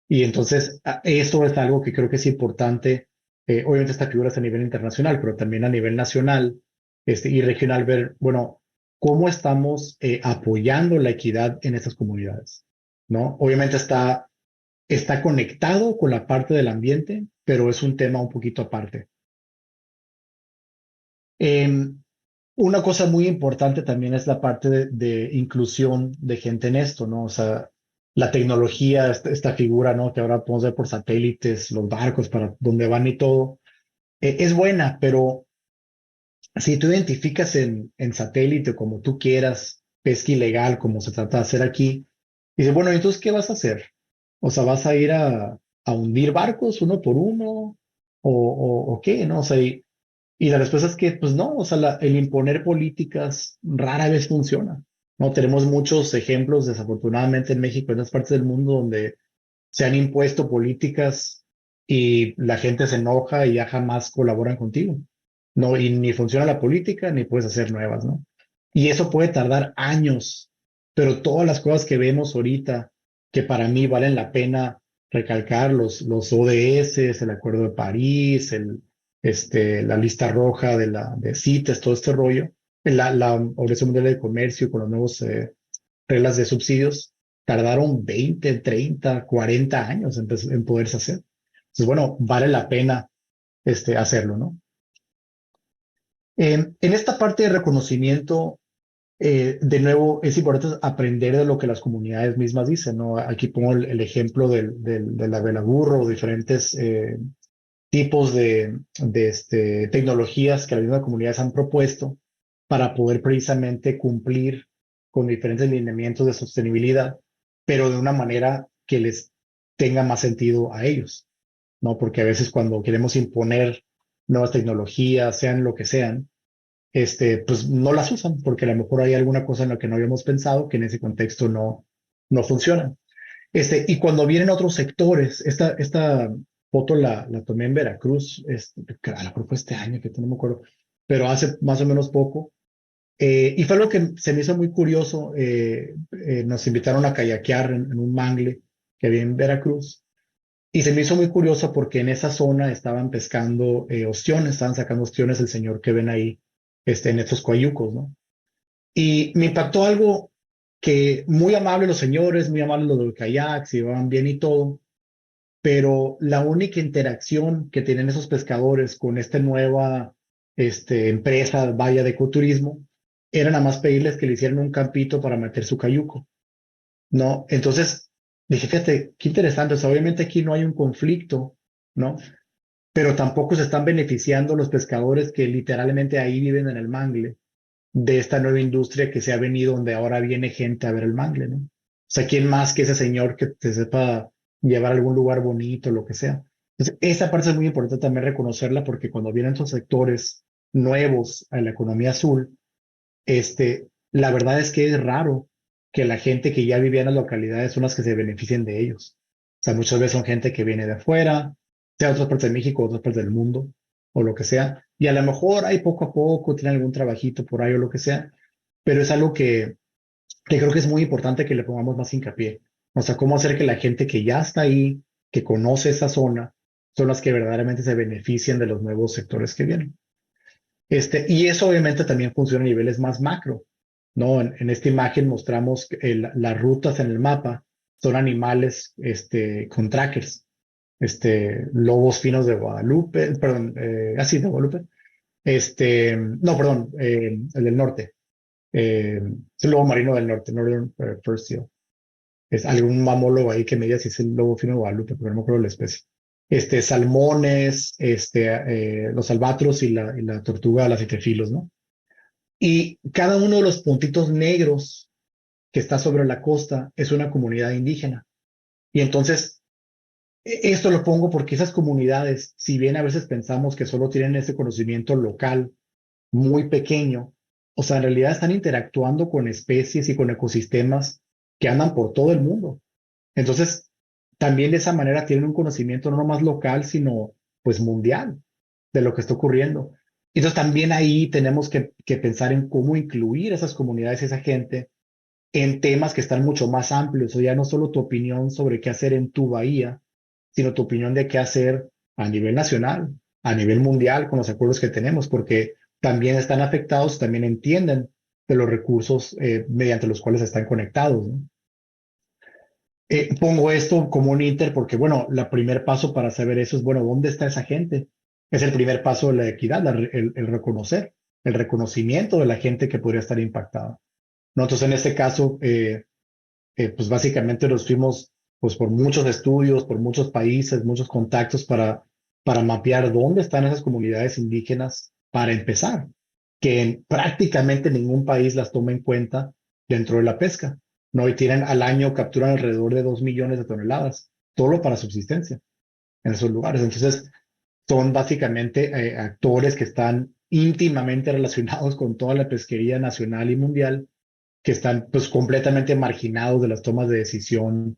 Y entonces, esto es algo que creo que es importante. Obviamente, esta figura es a nivel internacional, pero también a nivel nacional y regional, ver, bueno, cómo estamos apoyando la equidad en estas comunidades, ¿no? Obviamente está conectado con la parte del ambiente, pero es un tema un poquito aparte. Em, una cosa muy importante también es la parte de inclusión de gente en esto, ¿no? O sea, la tecnología, esta figura, ¿no? Que ahora podemos ver por satélites, los barcos, para dónde van y todo, es buena, pero si tú identificas en satélite como tú quieras, pesca ilegal, como se trata de hacer aquí, dices, bueno, entonces, ¿qué vas a hacer? O sea, ¿vas a ir a hundir barcos uno por uno? ¿O qué? ¿No? O sea, y la respuesta es que, pues no, o sea, el imponer políticas rara vez funciona, ¿no? Tenemos muchos ejemplos, desafortunadamente, en México, en otras partes del mundo, donde se han impuesto políticas y la gente se enoja y ya jamás colaboran contigo, ¿no? Y ni funciona la política, ni puedes hacer nuevas, ¿no? Y eso puede tardar años, pero todas las cosas que vemos ahorita, que para mí valen la pena recalcar, los ODS, el Acuerdo de París, la lista roja de CITES, todo este rollo, la Organización Mundial de Comercio con las nuevas reglas de subsidios, tardaron 20, 30, 40 años en poderse hacer. Entonces, bueno, vale la pena hacerlo, ¿no? En esta parte de reconocimiento, de nuevo, es importante aprender de lo que las comunidades mismas dicen, ¿no? Aquí pongo el ejemplo de la vela burro, diferentes tipos de tecnologías que las mismas comunidades han propuesto para poder precisamente cumplir con diferentes lineamientos de sostenibilidad, pero de una manera que les tenga más sentido a ellos, ¿no? Porque a veces cuando queremos imponer nuevas tecnologías, sean lo que sean, pues no las usan, porque a lo mejor hay alguna cosa en la que no habíamos pensado que en ese contexto no funciona. Y cuando vienen otros sectores, esta foto la tomé en Veracruz, que a lo mejor fue este año, que no me acuerdo, pero hace más o menos poco. Y fue lo que se me hizo muy curioso. Nos invitaron a kayakear en un mangle que había en Veracruz. Y se me hizo muy curioso porque en esa zona estaban pescando ostiones, estaban sacando ostiones el señor que ven ahí en estos coyucos, ¿no? Y me impactó algo que muy amables los señores, muy amables los del kayak, se llevaban bien y todo, pero la única interacción que tienen esos pescadores con esta nueva empresa, vaya, de ecoturismo, era nada más pedirles que le hicieran un campito para meter su cayuco, ¿no? Entonces, dije, fíjate, qué interesante, o sea, obviamente aquí no hay un conflicto, ¿no? Pero tampoco se están beneficiando los pescadores que literalmente ahí viven en el mangle de esta nueva industria que se ha venido, donde ahora viene gente a ver el mangle, ¿no? O sea, ¿quién más que ese señor que te sepa llevar a algún lugar bonito, lo que sea? Entonces, esa parte es muy importante también reconocerla porque cuando vienen estos sectores nuevos a la economía azul, la verdad es que es raro que la gente que ya vivía en las localidades son las que se beneficien de ellos. O sea, muchas veces son gente que viene de afuera, sea de otras partes de México, otras partes del mundo, o lo que sea. Y a lo mejor hay poco a poco, tienen algún trabajito por ahí o lo que sea, pero es algo que creo que es muy importante que le pongamos más hincapié. O sea, cómo hacer que la gente que ya está ahí, que conoce esa zona, son las que verdaderamente se benefician de los nuevos sectores que vienen. Y eso obviamente también funciona a niveles más macro, ¿no? En esta imagen mostramos que las rutas en el mapa son animales con trackers, lobos finos de Guadalupe, perdón, así de Guadalupe, no, perdón, el del norte, es el lobo marino del norte, Northern Fur Seal. Es algún mamólogo ahí que me diga si es el lobo fino de Guadalupe, pero no me acuerdo la especie. Salmones, los albatros y la tortuga, las citefilos, ¿no? Y cada uno de los puntitos negros que está sobre la costa es una comunidad indígena. Y entonces, esto lo pongo porque esas comunidades, si bien a veces pensamos que solo tienen ese conocimiento local muy pequeño, o sea, en realidad están interactuando con especies y con ecosistemas que andan por todo el mundo. Entonces, también de esa manera tienen un conocimiento no nomás local, sino pues mundial de lo que está ocurriendo. Entonces, también ahí tenemos que pensar en cómo incluir a esas comunidades y esa gente en temas que están mucho más amplios, o ya no solo tu opinión sobre qué hacer en tu bahía, sino tu opinión de qué hacer a nivel nacional, a nivel mundial, con los acuerdos que tenemos, porque también están afectados, también entienden de los recursos mediante los cuales están conectados, ¿no? Pongo esto como un inter porque, bueno, el primer paso para saber eso es, bueno, ¿dónde está esa gente? Es el primer paso de la equidad, el reconocer, el reconocimiento de la gente que podría estar impactada. ¿No? Entonces, en este caso, pues básicamente nos fuimos pues, por muchos estudios, por muchos países, muchos contactos para mapear dónde están esas comunidades indígenas para empezar, que en prácticamente ningún país las toma en cuenta dentro de la pesca, ¿no? Y tienen al año, capturan alrededor de 2 millones de toneladas, solo para subsistencia en esos lugares. Entonces, son básicamente actores que están íntimamente relacionados con toda la pesquería nacional y mundial que están pues completamente marginados de las tomas de decisión,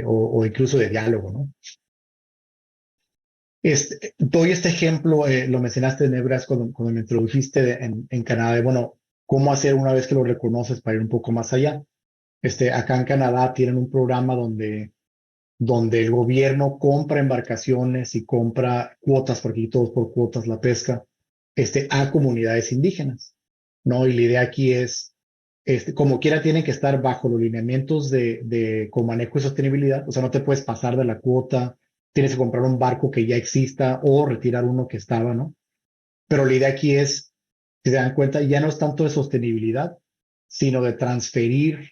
o incluso de diálogo, ¿no? Doy este ejemplo, lo mencionaste en Nebras cuando me introdujiste en Canadá, de, bueno, cómo hacer una vez que lo reconoces para ir un poco más allá. Acá en Canadá tienen un programa donde el gobierno compra embarcaciones y compra cuotas, porque aquí todos por cuotas la pesca, a comunidades indígenas, ¿no? Y la idea aquí es como quiera, tienen que estar bajo los lineamientos de Comanejo y sostenibilidad. O sea, no te puedes pasar de la cuota, tienes que comprar un barco que ya exista o retirar uno que estaba, ¿no? Pero la idea aquí es, si se dan cuenta, ya no es tanto de sostenibilidad, sino de transferir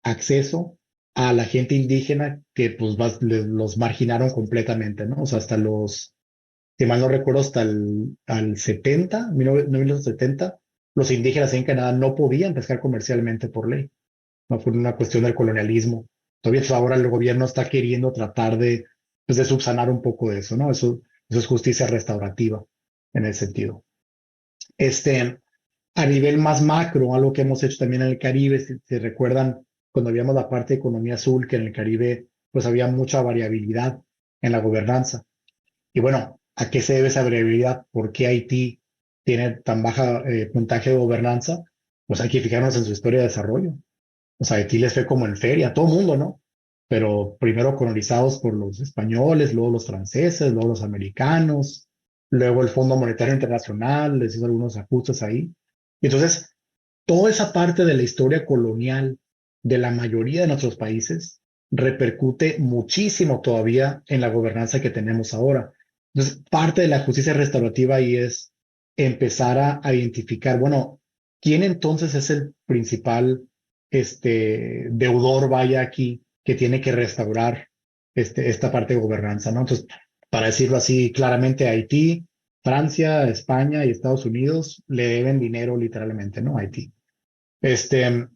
acceso a la gente indígena que pues los marginaron completamente, ¿no? O sea, hasta si mal no recuerdo, hasta al 70, 1970, los indígenas en Canadá no podían pescar comercialmente por ley. No fue una cuestión del colonialismo. Todavía pues, ahora el gobierno está queriendo tratar pues, de subsanar un poco de eso, ¿no? Eso es justicia restaurativa en ese sentido. A nivel más macro, algo que hemos hecho también en el Caribe, si recuerdan, cuando habíamos la parte de economía azul, que en el Caribe pues había mucha variabilidad en la gobernanza. Y bueno, ¿a qué se debe esa variabilidad? ¿Por qué Haití tiene tan baja puntaje de gobernanza? Pues hay que fijarnos en su historia de desarrollo. O sea, Haití les fue como en feria, a todo mundo, ¿no? Pero primero colonizados por los españoles, luego los franceses, luego los americanos, luego el Fondo Monetario Internacional les hizo algunos ajustes ahí. Entonces, toda esa parte de la historia colonial de la mayoría de nuestros países repercute muchísimo todavía en la gobernanza que tenemos ahora. Entonces, parte de la justicia restaurativa ahí es empezar a identificar, bueno, ¿quién entonces es el principal deudor, vaya aquí, que tiene que restaurar esta parte de gobernanza, ¿no? Entonces, para decirlo así claramente, Haití, Francia, España y Estados Unidos le deben dinero literalmente, ¿no? A Haití. Este,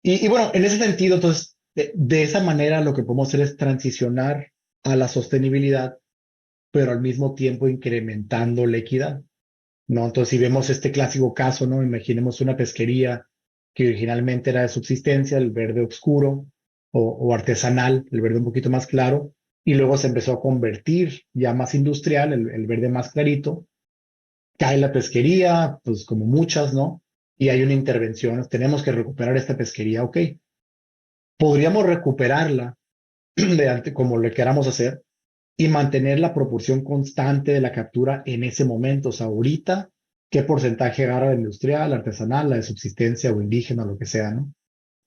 y bueno, en ese sentido, entonces, de esa manera lo que podemos hacer es transicionar a la sostenibilidad, pero al mismo tiempo incrementando la equidad, ¿no? Entonces, si vemos este clásico caso, ¿no? Imaginemos una pesquería que originalmente era de subsistencia, el verde oscuro o artesanal, el verde un poquito más claro, y luego se empezó a convertir ya más industrial, el verde más clarito. Cae la pesquería, pues como muchas, ¿no? Y hay una intervención, tenemos que recuperar esta pesquería, ok. Podríamos recuperarla como le queramos hacer y mantener la proporción constante de la captura en ese momento. O sea, ahorita qué porcentaje agarra la industrial, la artesanal, la de subsistencia o indígena, lo que sea, ¿no?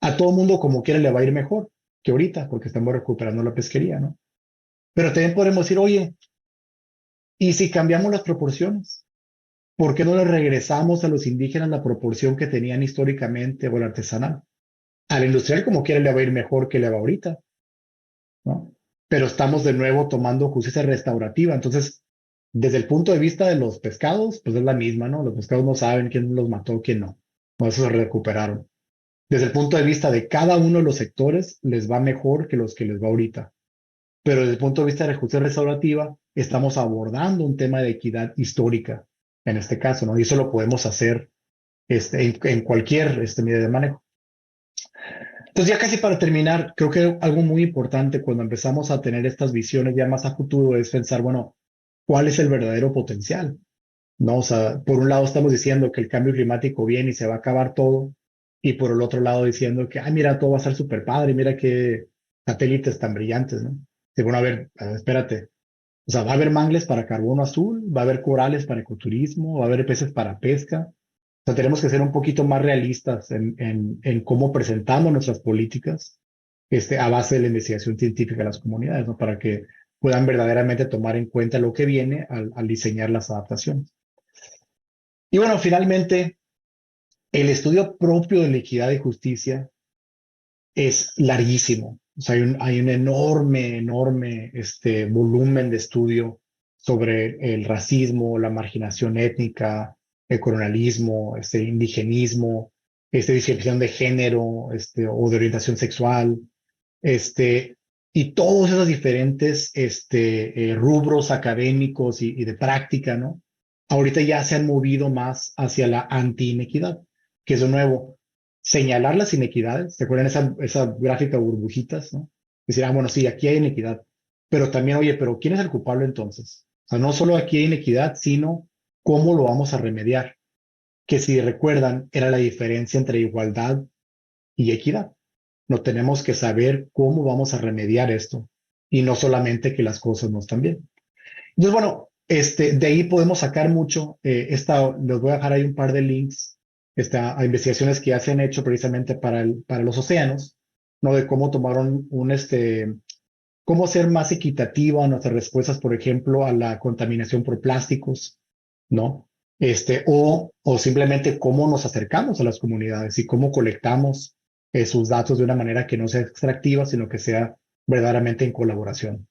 A todo mundo como quiera le va a ir mejor que ahorita, porque estamos recuperando la pesquería, ¿no? Pero también podemos decir, oye, ¿y si cambiamos las proporciones? ¿Por qué no le regresamos a los indígenas la proporción que tenían históricamente o la artesanal? Al industrial como quiera le va a ir mejor que le va ahorita, ¿no? Pero estamos de nuevo tomando justicia restaurativa. Entonces, desde el punto de vista de los pescados, pues es la misma, ¿no? Los pescados no saben quién los mató, quién no. Por eso se recuperaron. Desde el punto de vista de cada uno de los sectores, les va mejor que los que les va ahorita. Pero desde el punto de vista de la justicia restaurativa, estamos abordando un tema de equidad histórica, en este caso, ¿no? Y eso lo podemos hacer en cualquier medio de manejo. Entonces, ya casi para terminar, creo que algo muy importante cuando empezamos a tener estas visiones ya más a futuro es pensar, bueno, ¿cuál es el verdadero potencial? ¿No? O sea, por un lado estamos diciendo que el cambio climático viene y se va a acabar todo, y por el otro lado diciendo que, ay, mira, todo va a ser súper padre, mira qué satélites tan brillantes, ¿no? Y bueno, a ver, espérate. O sea, va a haber mangles para carbono azul, va a haber corales para ecoturismo, va a haber peces para pesca. O sea, tenemos que ser un poquito más realistas en cómo presentamos nuestras políticas a base de la investigación científica de las comunidades, ¿no? Para que puedan verdaderamente tomar en cuenta lo que viene al diseñar las adaptaciones. Y bueno, finalmente, el estudio propio de la equidad y justicia es larguísimo. O sea, hay un enorme volumen de estudio sobre el racismo, la marginación étnica, el colonialismo, indigenismo, discriminación de género, o de orientación sexual, este, y todos esos diferentes rubros académicos y de práctica, ¿no? Ahorita ya se han movido más hacia la anti-inequidad, que es de nuevo señalar las inequidades. ¿Se acuerdan esa gráfica de burbujitas, no? Decir, ah, bueno, sí, aquí hay inequidad, pero también, oye, pero ¿quién es el culpable entonces? O sea, no solo aquí hay inequidad, sino cómo lo vamos a remediar, que si recuerdan, era la diferencia entre igualdad y equidad. No tenemos que saber cómo vamos a remediar esto y no solamente que las cosas no están bien. Entonces, bueno, de ahí podemos sacar mucho. Les voy a dejar ahí un par de links a investigaciones que ya se han hecho precisamente para los océanos, ¿no? De cómo tomaron cómo ser más equitativa nuestras respuestas, por ejemplo, a la contaminación por plásticos, ¿no? O simplemente cómo nos acercamos a las comunidades y cómo colectamos sus datos de una manera que no sea extractiva, sino que sea verdaderamente en colaboración,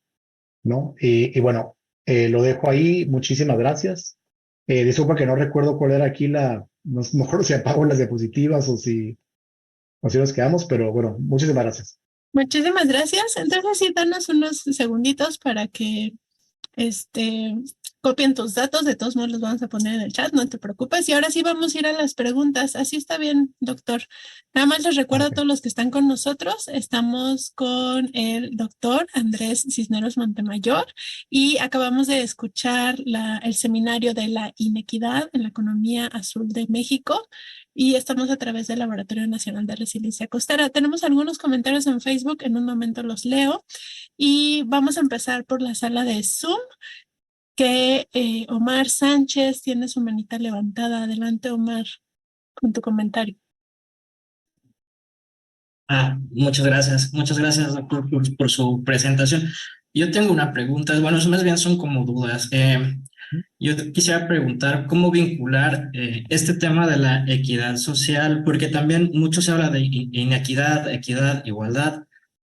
¿no? Y bueno, lo dejo ahí. Muchísimas gracias. Disculpa que no recuerdo cuál era aquí no, mejor si apago las diapositivas o si nos quedamos, pero bueno, muchísimas gracias. Muchísimas gracias. Entonces, sí, danos unos segunditos para que copien tus datos. De todos modos, los vamos a poner en el chat, no te preocupes. Y ahora sí vamos a ir a las preguntas. Así está bien, doctor. Nada más les recuerdo a todos los que están con nosotros. Estamos con el doctor Andrés Cisneros Montemayor y acabamos de escuchar el seminario de la inequidad en la economía azul de México. Y estamos a través del Laboratorio Nacional de Resiliencia Costera. Tenemos algunos comentarios en Facebook, en un momento los leo. Y vamos a empezar por la sala de Zoom, que Omar Sánchez tiene su manita levantada. Adelante, Omar, con tu comentario. Muchas gracias, doctor, por su presentación. Yo tengo una pregunta, bueno, más bien son como dudas. Yo quisiera preguntar cómo vincular este tema de la equidad social, porque también mucho se habla de inequidad, equidad, igualdad,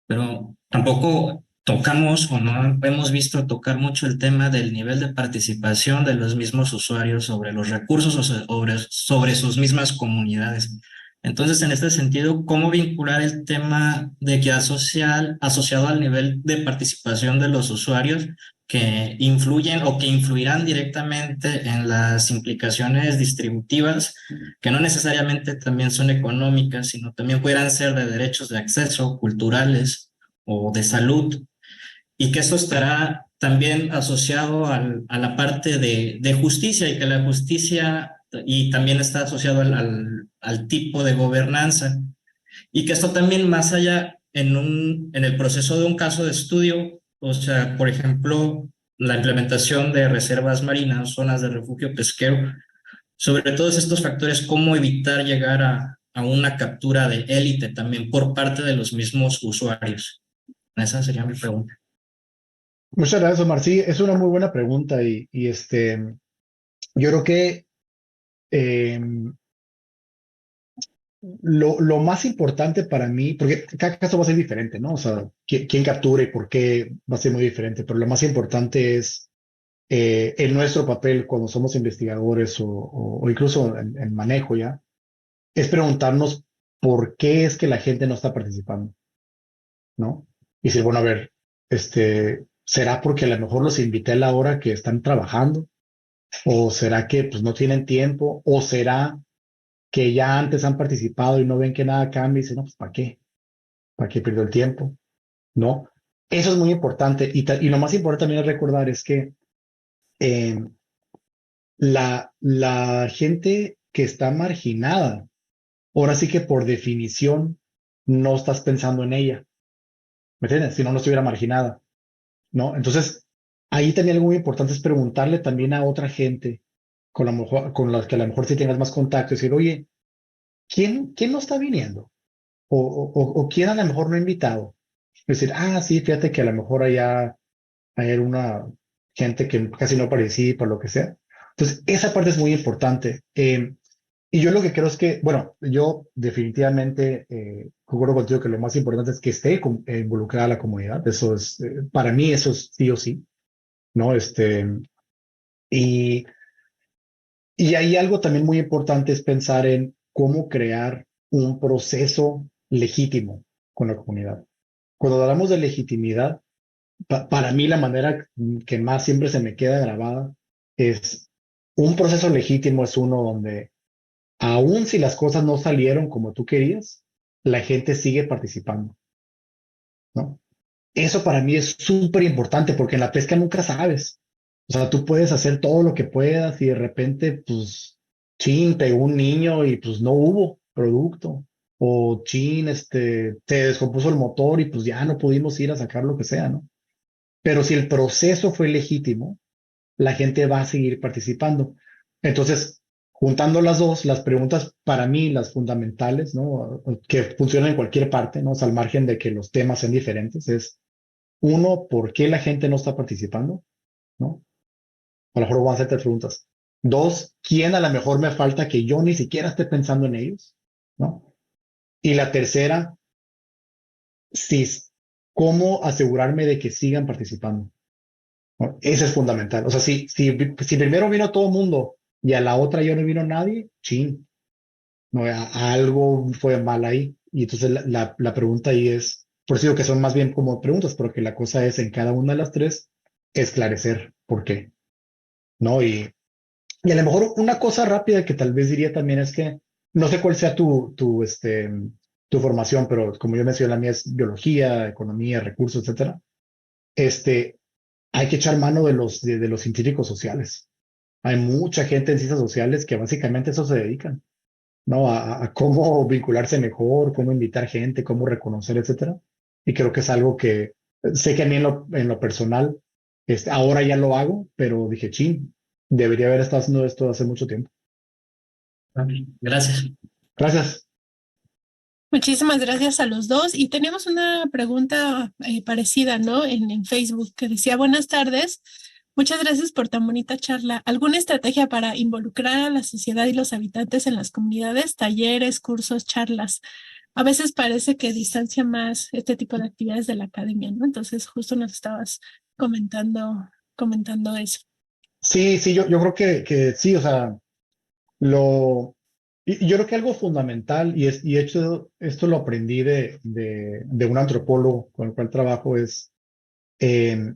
pero tampoco tocamos o no hemos visto tocar mucho el tema del nivel de participación de los mismos usuarios sobre los recursos o sobre sus mismas comunidades. Entonces, en este sentido, ¿cómo vincular el tema de equidad social asociado al nivel de participación de los usuarios que influyen o que influirán directamente en las implicaciones distributivas, que no necesariamente también son económicas, sino también pudieran ser de derechos de acceso, culturales o de salud, y que esto estará también asociado a la parte de justicia, y que la justicia y también está asociado al tipo de gobernanza, y que esto también más allá en el proceso de un caso de estudio, o sea, por ejemplo, la implementación de reservas marinas, zonas de refugio pesquero, sobre todos estos factores, cómo evitar llegar a una captura de élite también por parte de los mismos usuarios. Esa sería mi pregunta. Muchas gracias, Omar. Sí, es una muy buena pregunta yo creo que eh, lo más importante para mí, porque cada caso va a ser diferente, ¿no? O sea, quién captura y por qué va a ser muy diferente, pero lo más importante es en nuestro papel cuando somos investigadores o incluso en manejo ya, es preguntarnos por qué es que la gente no está participando, ¿no? Y decir, bueno, a ver, ¿será porque a lo mejor los invité a la hora que están trabajando? ¿O será que pues no tienen tiempo? ¿O será que ya antes han participado y no ven que nada cambia y dicen, no, pues ¿para qué? ¿Para qué pierdo el tiempo? ¿No? Eso es muy importante. Y lo más importante también es recordar es que eh, la gente que está marginada, ahora sí que por definición no estás pensando en ella. ¿Me entiendes? Si no, no estuviera marginada, ¿no? Entonces, ahí también algo muy importante es preguntarle también a otra gente con las que a lo mejor sí tengas más contacto, decir, oye, ¿quién no está viniendo? O quién a lo mejor no ha invitado. Es decir, sí, fíjate que a lo mejor allá hay una gente que casi no participa, lo que sea. Entonces, esa parte es muy importante. Y yo lo que creo es que, bueno, yo definitivamente concuerdo contigo que lo más importante es que esté involucrada la comunidad. Eso es, para mí, eso es sí o sí, ¿no? Y, y hay algo también muy importante es pensar en cómo crear un proceso legítimo con la comunidad. Cuando hablamos de legitimidad, para mí la manera que más siempre se me queda grabada es un proceso legítimo es uno donde aun si las cosas no salieron como tú querías, la gente sigue participando, ¿no? Eso para mí es súper importante porque en la pesca nunca sabes. O sea, tú puedes hacer todo lo que puedas y de repente, pues, chin, pegó un niño y pues no hubo producto. O chin, se descompuso el motor y pues ya no pudimos ir a sacar lo que sea, ¿no? Pero si el proceso fue legítimo, la gente va a seguir participando. Entonces, juntando las dos, las preguntas para mí, las fundamentales, ¿no? Que funcionan en cualquier parte, ¿no? O sea, al margen de que los temas sean diferentes, es uno, ¿por qué la gente no está participando? ¿No? A lo mejor voy a hacerte preguntas. Dos, ¿quién a lo mejor me falta que yo ni siquiera esté pensando en ellos? ¿No? Y la tercera, si, ¿cómo asegurarme de que sigan participando? ¿No? Ese es fundamental. O sea, si primero vino todo el mundo y a la otra ya no vino nadie, chin, no, algo fue mal ahí. Y entonces la pregunta ahí es, por eso digo que son más bien como preguntas, porque la cosa es en cada una de las tres esclarecer por qué, ¿no? Y a lo mejor una cosa rápida que tal vez diría también es que no sé cuál sea tu formación, pero como yo mencioné, la mía es biología, economía, recursos, etcétera. Este, hay que echar mano de los científicos sociales. Hay mucha gente en ciencias sociales que básicamente a eso se dedican, ¿no? A cómo vincularse mejor, cómo invitar gente, cómo reconocer, etcétera. Y creo que es algo que sé que a mí en lo personal, ahora ya lo hago, pero dije, chin, debería haber estado haciendo esto hace mucho tiempo. Gracias. Gracias. Muchísimas gracias a los dos. Y tenemos una pregunta parecida, ¿no? En Facebook que decía, buenas tardes. Muchas gracias por tan bonita charla. ¿Alguna estrategia para involucrar a la sociedad y los habitantes en las comunidades, talleres, cursos, charlas? A veces parece que distancia más este tipo de actividades de la academia, ¿no? Entonces, justo nos estabas comentando eso. Sí, yo creo que sí, o sea, y yo creo que algo fundamental, y hecho, esto lo aprendí de un antropólogo con el cual trabajo, es eh,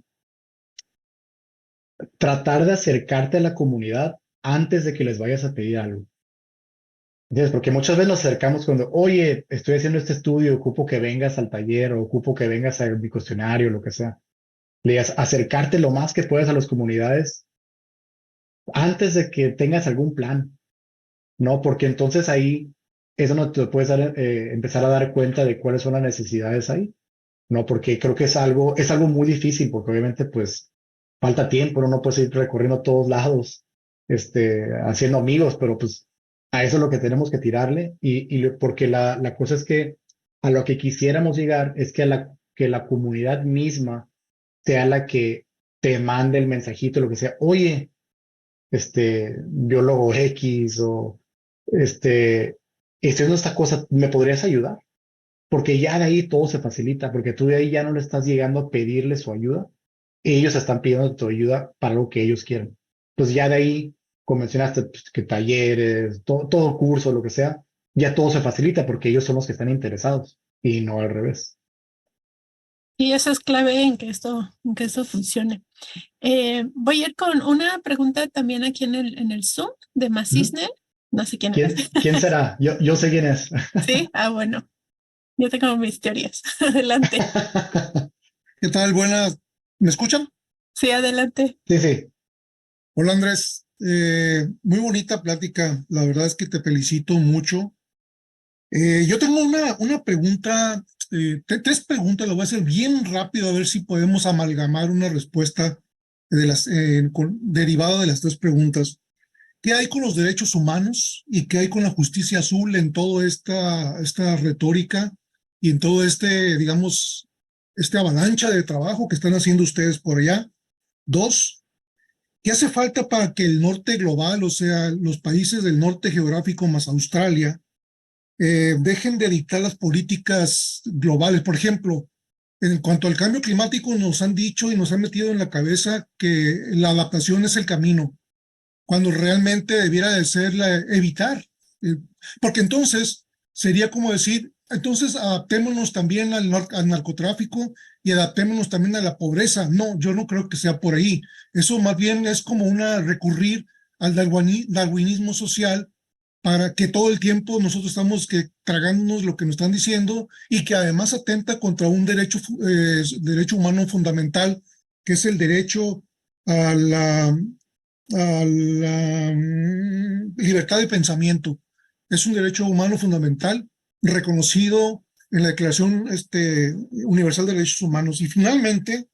tratar de acercarte a la comunidad antes de que les vayas a pedir algo. ¿Entiendes? Porque muchas veces nos acercamos cuando, oye, estoy haciendo este estudio, ocupo que vengas al taller o ocupo que vengas a mi cuestionario, lo que sea. Le digas, acercarte lo más que puedas a las comunidades antes de que tengas algún plan, ¿no? Porque entonces ahí es donde te puedes empezar a dar cuenta de cuáles son las necesidades ahí, ¿no? Porque creo que es algo muy difícil, porque obviamente pues falta tiempo, no puedes ir recorriendo todos lados, haciendo amigos, pero pues a eso es lo que tenemos que tirarle porque la cosa es que a lo que quisiéramos llegar es que la comunidad misma sea la que te mande el mensajito, lo que sea, oye, biólogo X o estoy haciendo esta cosa, ¿me podrías ayudar? Porque ya de ahí todo se facilita, porque tú de ahí ya no le estás llegando a pedirle su ayuda, ellos están pidiendo tu ayuda para lo que ellos quieren. Entonces ya de ahí, como mencionaste, pues, que talleres, todo curso, lo que sea, ya todo se facilita porque ellos son los que están interesados y no al revés. Y eso es clave en que esto funcione. Voy a ir con una pregunta también aquí en el Zoom de Ujú. Macisne. No sé quién es. ¿Quién será? Yo sé quién es. Sí, bueno, yo tengo mis teorías. Adelante. ¿Qué tal? Buenas. ¿Me escuchan? Sí, adelante. Sí, sí. Hola Andrés. Muy bonita plática. La verdad es que te felicito mucho. Yo tengo una pregunta, tres preguntas, lo voy a hacer bien rápido a ver si podemos amalgamar una respuesta derivada de las tres preguntas. ¿Qué hay con los derechos humanos y qué hay con la justicia azul en toda esta retórica y en todo digamos, avalancha de trabajo que están haciendo ustedes por allá? Dos, ¿qué hace falta para que el norte global, o sea, los países del norte geográfico más Australia, dejen de dictar las políticas globales? Por ejemplo, en cuanto al cambio climático, nos han dicho y nos han metido en la cabeza que la adaptación es el camino, cuando realmente debiera de ser evitar. eh, Porque entonces sería como decir, entonces adaptémonos también al narcotráfico y adaptémonos también a la pobreza. No, yo no creo que sea por ahí. Eso más bien es como recurrir al darwinismo social, para que todo el tiempo nosotros estamos tragándonos lo que nos están diciendo, y que además atenta contra un derecho humano fundamental, que es el derecho a la libertad de pensamiento. Es un derecho humano fundamental reconocido en la Declaración Universal de Derechos Humanos. Y finalmente,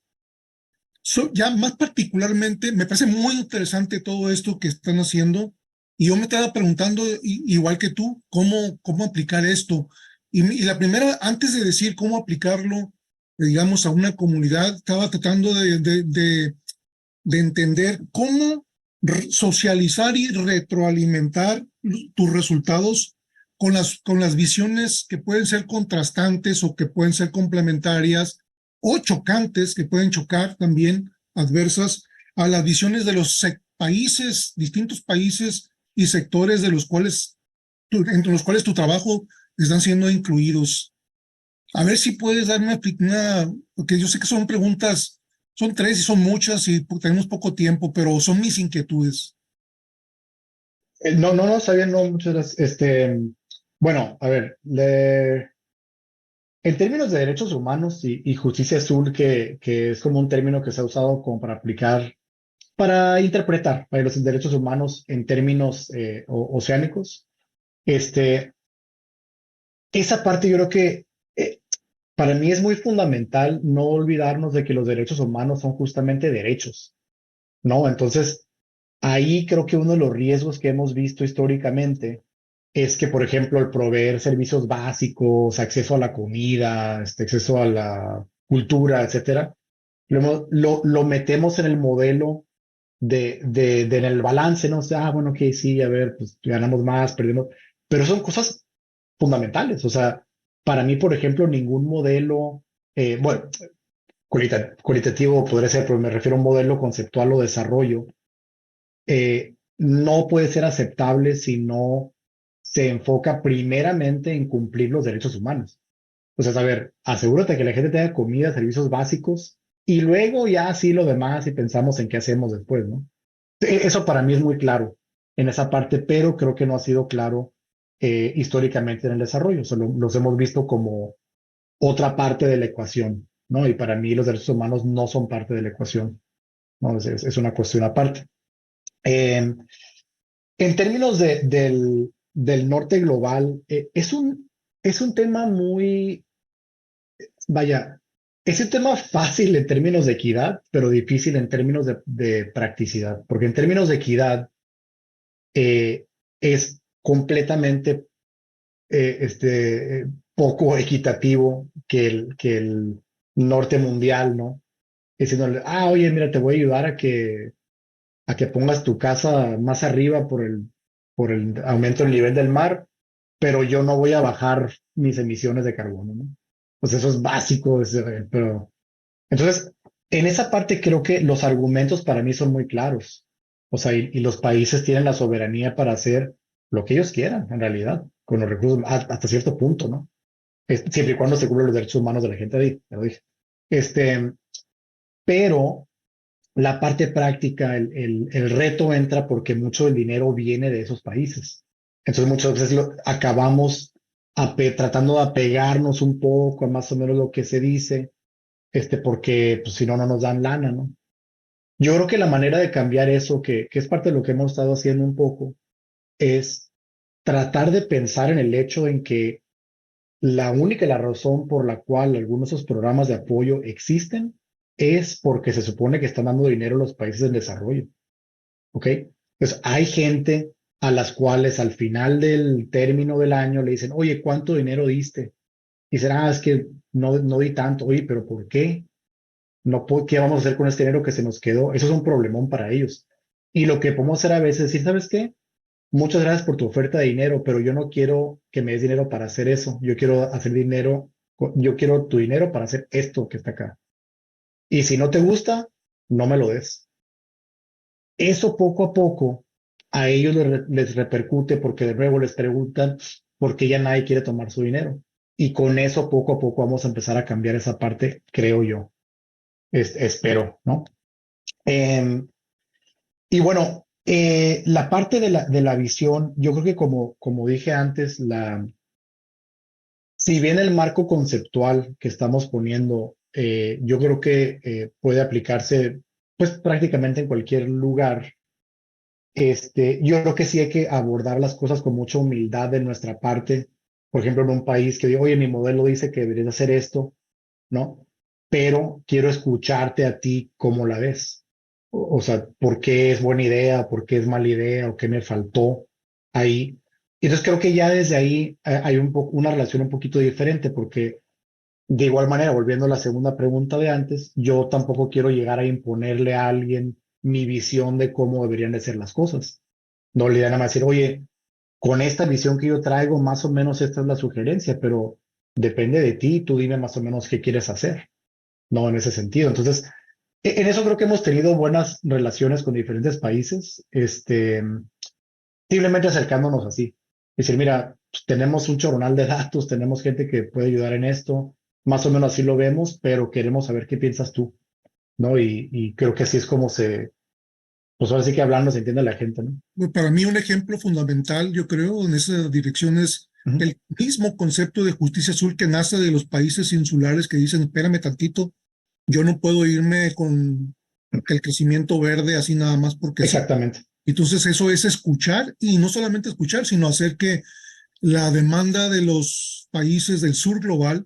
ya más particularmente, me parece muy interesante todo esto que están haciendo, y yo me estaba preguntando, igual que tú, cómo aplicar esto. Y la primera, antes de decir cómo aplicarlo, digamos, a una comunidad, estaba tratando de entender cómo socializar y retroalimentar tus resultados con las visiones que pueden ser contrastantes o que pueden ser complementarias o chocantes, que pueden chocar también, adversas a las visiones de los países, distintos países y sectores entre los cuales tu trabajo están siendo incluidos. A ver si puedes darme porque yo sé que son preguntas, son tres y son muchas y tenemos poco tiempo, pero son mis inquietudes. No, está bien, no, muchas gracias. Bueno, a ver, en términos de derechos humanos y justicia azul, que es como un término que se ha usado como para aplicar, para interpretar para los derechos humanos en términos oceánicos, este, esa parte yo creo que para mí es muy fundamental no olvidarnos de que los derechos humanos son justamente derechos, ¿no? Entonces, ahí creo que uno de los riesgos que hemos visto históricamente es que, por ejemplo, el proveer servicios básicos, acceso a la comida, acceso a la cultura, etcétera, lo metemos en el modelo en el balance, ¿no? O sea, bueno, ok, sí, a ver, pues ganamos más, perdemos, pero son cosas fundamentales. O sea, para mí, por ejemplo, ningún modelo, bueno, cualitativo podría ser, pero me refiero a un modelo conceptual o desarrollo, no puede ser aceptable si no se enfoca primeramente en cumplir los derechos humanos. O sea, a ver, asegúrate que la gente tenga comida, servicios básicos, y luego ya sí lo demás y pensamos en qué hacemos después, ¿no? Eso para mí es muy claro en esa parte, pero creo que no ha sido claro históricamente en el desarrollo. Solo los hemos visto como otra parte de la ecuación, ¿no? Y para mí los derechos humanos no son parte de la ecuación, ¿no? Es una cuestión aparte. Eh, en términos del norte global, es un tema muy, vaya, es un tema fácil en términos de equidad, pero difícil en términos de practicidad, porque en términos de equidad, es completamente poco equitativo que el norte mundial, ¿no? Diciéndole, oye, mira, te voy a ayudar a que pongas tu casa más arriba por el aumento del nivel del mar, pero yo no voy a bajar mis emisiones de carbono, ¿no? Pues eso es básico, pero entonces, en esa parte creo que los argumentos para mí son muy claros. O sea, y los países tienen la soberanía para hacer lo que ellos quieran, en realidad, con los recursos hasta cierto punto, ¿no? Siempre y cuando se cumplan los derechos humanos de la gente ahí, te lo dije. Este, pero la parte práctica, el reto entra porque mucho del dinero viene de esos países. Entonces muchas veces acabamos tratando de apegarnos un poco a más o menos lo que se dice, porque pues, si no, no nos dan lana, ¿no? Yo creo que la manera de cambiar eso, que es parte de lo que hemos estado haciendo un poco, es tratar de pensar en el hecho en que la razón por la cual algunos de esos programas de apoyo existen es porque se supone que están dando dinero a los países en desarrollo. ¿Ok? Pues hay gente a las cuales al final del término del año le dicen, oye, ¿cuánto dinero diste? Y dicen, es que no di tanto. Oye, ¿pero por qué? No, ¿qué vamos a hacer con este dinero que se nos quedó? Eso es un problemón para ellos. Y lo que podemos hacer a veces es decir, ¿sabes qué? Muchas gracias por tu oferta de dinero, pero yo no quiero que me des dinero para hacer eso. Yo quiero hacer dinero, yo quiero tu dinero para hacer esto que está acá. Y si no te gusta, no me lo des. Eso poco a poco a ellos les repercute porque de nuevo les preguntan por qué ya nadie quiere tomar su dinero. Y con eso poco a poco vamos a empezar a cambiar esa parte, creo yo. Espero, ¿no? Y bueno, la parte de la visión, yo creo que como dije antes, si bien el marco conceptual que estamos poniendo, yo creo que puede aplicarse pues prácticamente en cualquier lugar, yo creo que sí hay que abordar las cosas con mucha humildad de nuestra parte. Por ejemplo, en un país que digo, oye, mi modelo dice que deberías hacer esto, ¿no? Pero quiero escucharte a ti cómo la ves. O sea, ¿por qué es buena idea? ¿Por qué es mala idea? ¿O qué me faltó ahí? Y entonces creo que ya desde ahí hay una relación un poquito diferente, porque de igual manera, volviendo a la segunda pregunta de antes, yo tampoco quiero llegar a imponerle a alguien mi visión de cómo deberían de ser las cosas. No le dan a decir, oye, con esta visión que yo traigo, más o menos esta es la sugerencia, pero depende de ti, tú dime más o menos qué quieres hacer, no en ese sentido. Entonces, en eso creo que hemos tenido buenas relaciones con diferentes países, simplemente acercándonos así. Decir, mira, pues, tenemos un choronal de datos, tenemos gente que puede ayudar en esto, más o menos así lo vemos, pero queremos saber qué piensas tú, ¿no? Y creo que así es como pues ahora sí que hablando se entiende la gente, ¿no? Para mí un ejemplo fundamental, yo creo, en esa dirección es Ujú. el mismo concepto de justicia azul que nace de los países insulares que dicen, espérame tantito, yo no puedo irme con el crecimiento verde así nada más porque sí. Exactamente. Entonces eso es escuchar y no solamente escuchar, sino hacer que la demanda de los países del sur global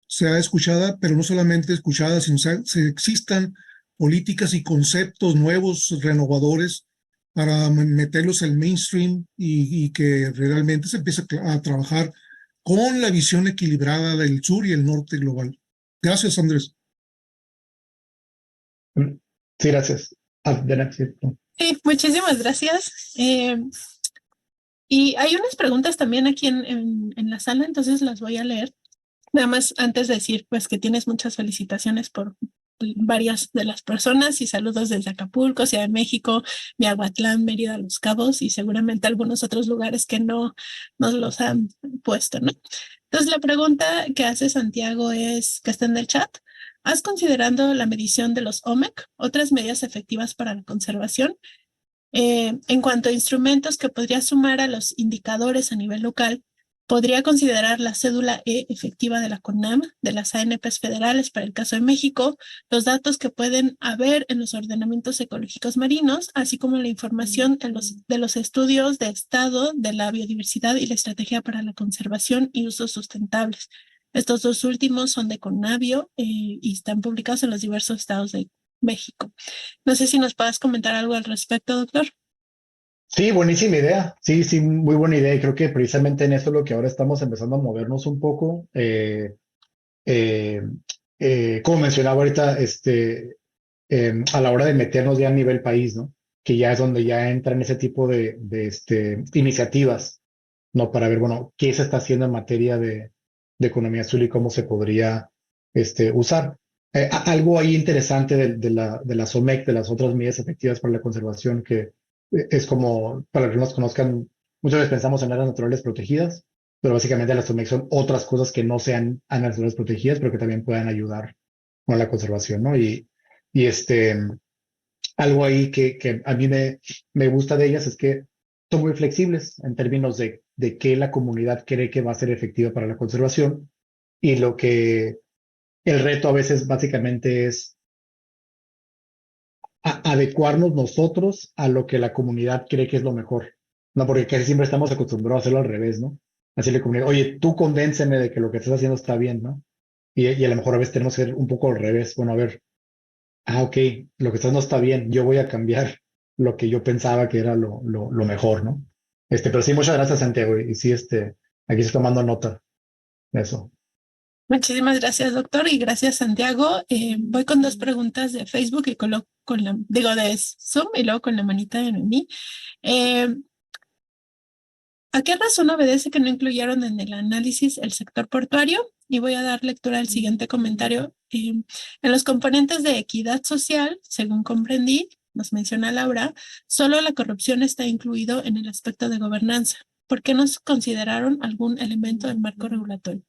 sea escuchada, pero no solamente escuchada, sino se existan políticas y conceptos nuevos, renovadores, para meterlos al mainstream y que realmente se empiece a trabajar con la visión equilibrada del sur y el norte global. Gracias, Andrés. Sí, gracias. Adelante. Sí, muchísimas gracias. Y hay unas preguntas también aquí en la sala, entonces las voy a leer. Nada más antes de decir, pues que tienes muchas felicitaciones por varias de las personas y saludos desde Acapulco, Ciudad de México, Miahuatlán, Mérida, Los Cabos y seguramente algunos otros lugares que no nos los han puesto, ¿no? Entonces la pregunta que hace Santiago es, que está en el chat, ¿has considerado la medición de los OMEC, otras medidas efectivas para la conservación? En cuanto a instrumentos que podría sumar a los indicadores a nivel local, podría considerar la cédula E efectiva de la CONAM, de las ANPs federales para el caso de México, los datos que pueden haber en los ordenamientos ecológicos marinos, así como la información de los estudios de estado de la biodiversidad y la estrategia para la conservación y usos sustentables. Estos dos últimos son de CONABIO y están publicados en los diversos estados de México. No sé si nos puedas comentar algo al respecto, doctor. Sí, buenísima idea. Sí, sí, muy buena idea. Y creo que precisamente en eso es lo que ahora estamos empezando a movernos un poco. Eh, como mencionaba ahorita, a la hora de meternos ya a nivel país, ¿no? Que ya es donde ya entran ese tipo de iniciativas, ¿no? Para ver, bueno, qué se está haciendo en materia de economía azul y cómo se podría usar. Algo ahí interesante de la SOMEC, de las otras medidas efectivas para la conservación, que es como, para los que no nos conozcan, muchas veces pensamos en áreas naturales protegidas, pero básicamente las SOMEC son otras cosas que no sean áreas naturales protegidas, pero que también puedan ayudar con la conservación, ¿no? Y algo ahí que a mí me gusta de ellas es que son muy flexibles en términos de qué la comunidad cree que va a ser efectiva para la conservación y lo que el reto a veces básicamente es adecuarnos nosotros a lo que la comunidad cree que es lo mejor, ¿no? Porque casi siempre estamos acostumbrados a hacerlo al revés, ¿no? Decirle a la comunidad, oye, tú convénceme de que lo que estás haciendo está bien, ¿no? Y a lo mejor a veces tenemos que hacer un poco al revés. Bueno, a ver, ok, lo que estás no está bien, yo voy a cambiar lo que yo pensaba que era lo mejor, ¿no? Pero sí, muchas gracias, Santiago, y sí, aquí estoy tomando nota de eso. Muchísimas gracias, doctor, y gracias, Santiago. Voy con dos preguntas de Facebook y digo, de Zoom y luego con la manita de Noemí. Eh, ¿A qué razón obedece que no incluyeron en el análisis el sector portuario? Y voy a dar lectura al siguiente comentario. En los componentes de equidad social, según comprendí, nos menciona Laura, solo la corrupción está incluido en el aspecto de gobernanza. ¿Por qué no consideraron algún elemento del marco regulatorio?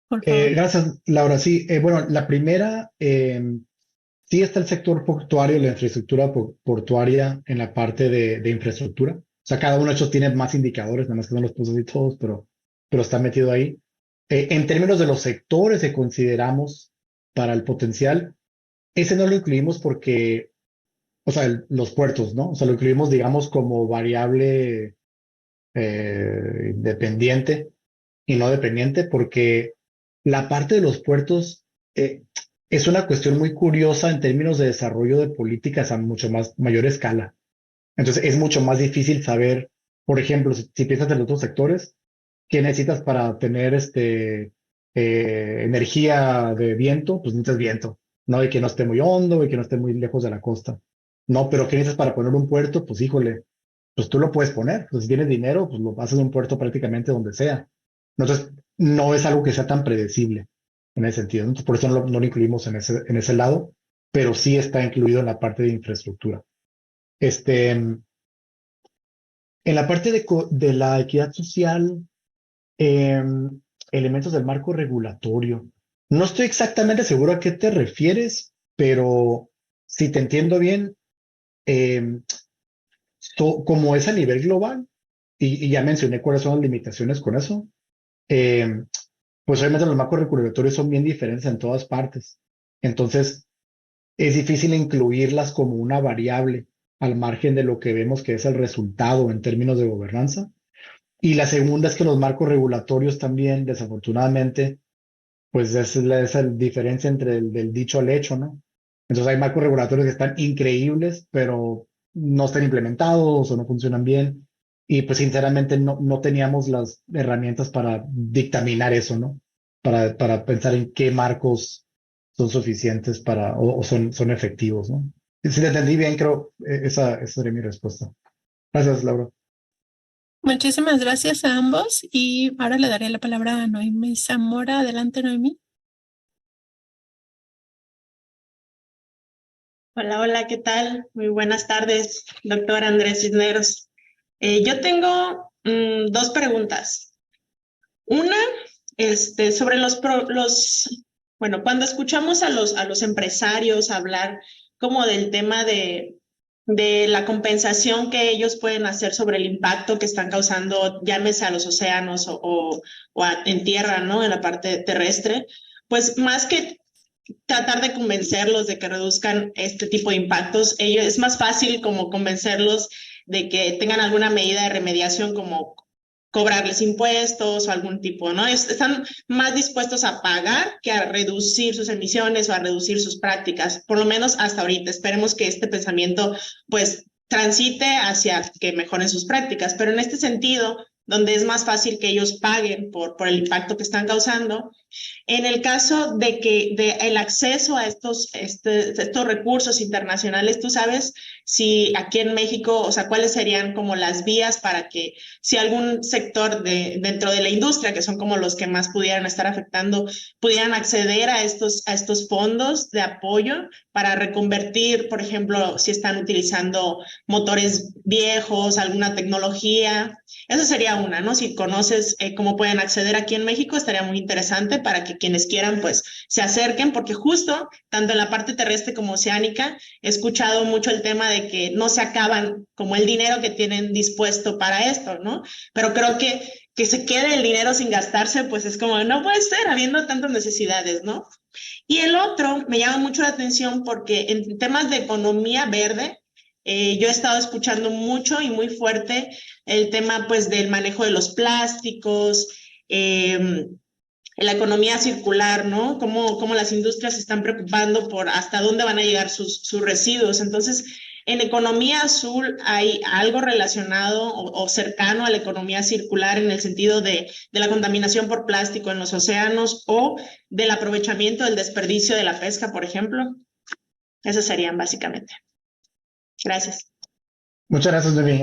Por favor. Gracias, Laura. Sí, bueno, la primera, sí está el sector portuario, la infraestructura portuaria en la parte de infraestructura. O sea, cada uno de ellos tiene más indicadores, nada más que no los puse así todos, pero está metido ahí. En términos de los sectores que consideramos para el potencial, ese no lo incluimos porque, o sea, los puertos, ¿no? O sea, lo incluimos, digamos, como variable dependiente y no dependiente, porque la parte de los puertos es una cuestión muy curiosa en términos de desarrollo de políticas a mucho más mayor escala. Entonces, es mucho más difícil saber, por ejemplo, si piensas en los otros sectores, ¿qué necesitas para tener energía de viento? Pues necesitas viento, ¿no? Y que no esté muy hondo y que no esté muy lejos de la costa. No, pero ¿qué necesitas para poner un puerto? Pues híjole, pues tú lo puedes poner. Pues si tienes dinero, pues lo haces en un puerto prácticamente donde sea. Entonces, no es algo que sea tan predecible en ese sentido. Entonces, por eso no lo incluimos en ese lado, pero sí está incluido en la parte de infraestructura. En la parte de la equidad social, elementos del marco regulatorio. No estoy exactamente seguro a qué te refieres, pero si te entiendo bien, em, como es a nivel global, y ya mencioné cuáles son las limitaciones con eso, em, pues obviamente los marcos regulatorios son bien diferentes en todas partes. Entonces, es difícil incluirlas como una variable al margen de lo que vemos que es el resultado en términos de gobernanza. Y la segunda es que los marcos regulatorios también, desafortunadamente, pues esa diferencia entre el del dicho al hecho, ¿no? Entonces hay marcos regulatorios que están increíbles, pero no están implementados o no funcionan bien. Y pues sinceramente no teníamos las herramientas para dictaminar eso, ¿no? Para pensar en qué marcos son suficientes o son efectivos, ¿no? Si te entendí bien, creo, esa sería mi respuesta. Gracias, Laura. Muchísimas gracias a ambos y ahora le daré la palabra a Noemí Zamora. Adelante, Noemí. Hola, hola, ¿qué tal? Muy buenas tardes, doctor Andrés Cisneros. Yo tengo dos preguntas. Una, sobre bueno, cuando escuchamos a los empresarios hablar como del tema de la compensación que ellos pueden hacer sobre el impacto que están causando, llámese a los océanos en tierra, ¿no? En la parte terrestre, pues más que tratar de convencerlos de que reduzcan este tipo de impactos, es más fácil como convencerlos de que tengan alguna medida de remediación como cobrarles impuestos o algún tipo, ¿no? Están más dispuestos a pagar que a reducir sus emisiones o a reducir sus prácticas, por lo menos hasta ahorita. Esperemos que este pensamiento pues transite hacia que mejoren sus prácticas. Pero en este sentido, donde es más fácil que ellos paguen por el impacto que están causando, en el caso de que el acceso a estos recursos internacionales, tú sabes si aquí en México, o sea, cuáles serían como las vías para que si algún sector dentro de la industria, que son como los que más pudieran estar afectando, pudieran acceder a estos fondos de apoyo para reconvertir, por ejemplo, si están utilizando motores viejos, alguna tecnología. Eso sería una, ¿no? Si conoces cómo pueden acceder aquí en México, estaría muy interesante para que quienes quieran, pues, se acerquen, porque justo, tanto en la parte terrestre como oceánica, he escuchado mucho el tema de que no se acaban como el dinero que tienen dispuesto para esto, ¿no? Pero creo que se quede el dinero sin gastarse, pues es como, no puede ser, habiendo tantas necesidades, ¿no? Y el otro me llama mucho la atención porque en temas de economía verde, yo he estado escuchando mucho y muy fuerte el tema pues del manejo de los plásticos, la economía circular, ¿no? Cómo las industrias se están preocupando por hasta dónde van a llegar sus residuos. Entonces, en economía azul hay algo relacionado o cercano a la economía circular en el sentido de la contaminación por plástico en los océanos o del aprovechamiento del desperdicio de la pesca, por ejemplo. Esas serían básicamente. Gracias. Muchas gracias, Noemí.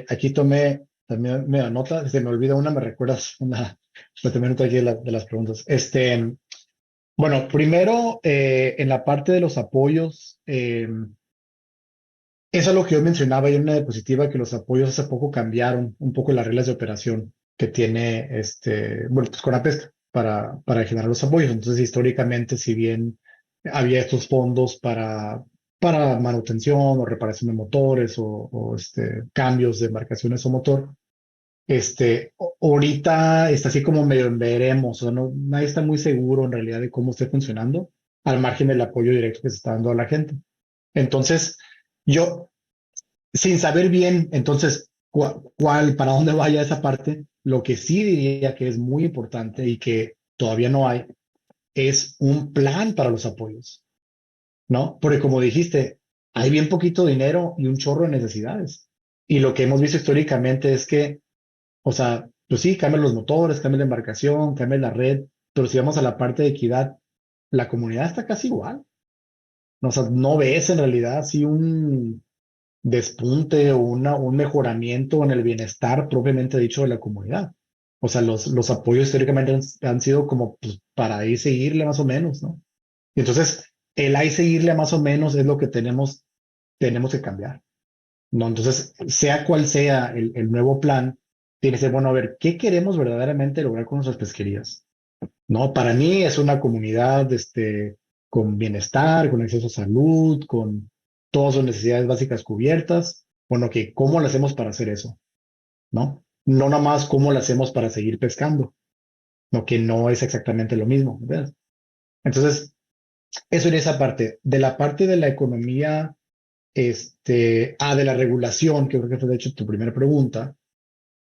Aquí también me anota, si se me olvida una, me recuerdas una, lo también noto aquí de las preguntas. Bueno, primero, en la parte de los apoyos, eso es lo que yo mencionaba, hay una diapositiva que los apoyos hace poco cambiaron un poco las reglas de operación que tiene, bueno, pues con la pesca para generar los apoyos. Entonces, históricamente, si bien había estos fondos para manutención o reparación de motores o cambios de embarcaciones o motor, ahorita está así como medio en veremos, o sea, no, nadie está muy seguro en realidad de cómo esté funcionando, al margen del apoyo directo que se está dando a la gente. Entonces, yo, sin saber bien, entonces, para dónde vaya esa parte, lo que sí diría que es muy importante y que todavía no hay, es un plan para los apoyos, ¿no? Porque como dijiste, hay bien poquito dinero y un chorro de necesidades. Y lo que hemos visto históricamente es que, o sea, pues sí, cambian los motores, cambia la embarcación, cambia la red, pero si vamos a la parte de equidad, la comunidad está casi igual. O sea, no ves en realidad así un despunte o un mejoramiento en el bienestar propiamente dicho de la comunidad. O sea, los apoyos históricamente han sido como pues, para ahí seguirle más o menos, ¿no? Y entonces, el ahí seguirle más o menos es lo que tenemos que cambiar, ¿no? Entonces, sea cual sea el nuevo plan, tiene que ser, bueno, a ver, ¿qué queremos verdaderamente lograr con nuestras pesquerías? ¿No? Para mí es una comunidad con bienestar, con acceso a salud, con todas sus necesidades básicas cubiertas. Bueno, que ¿cómo lo hacemos para hacer eso? ¿No? No nada más cómo lo hacemos para seguir pescando, no que no es exactamente lo mismo, ¿verdad? Entonces, eso en esa parte. De la parte de la economía, de la regulación, que creo que fue de hecho tu primera pregunta,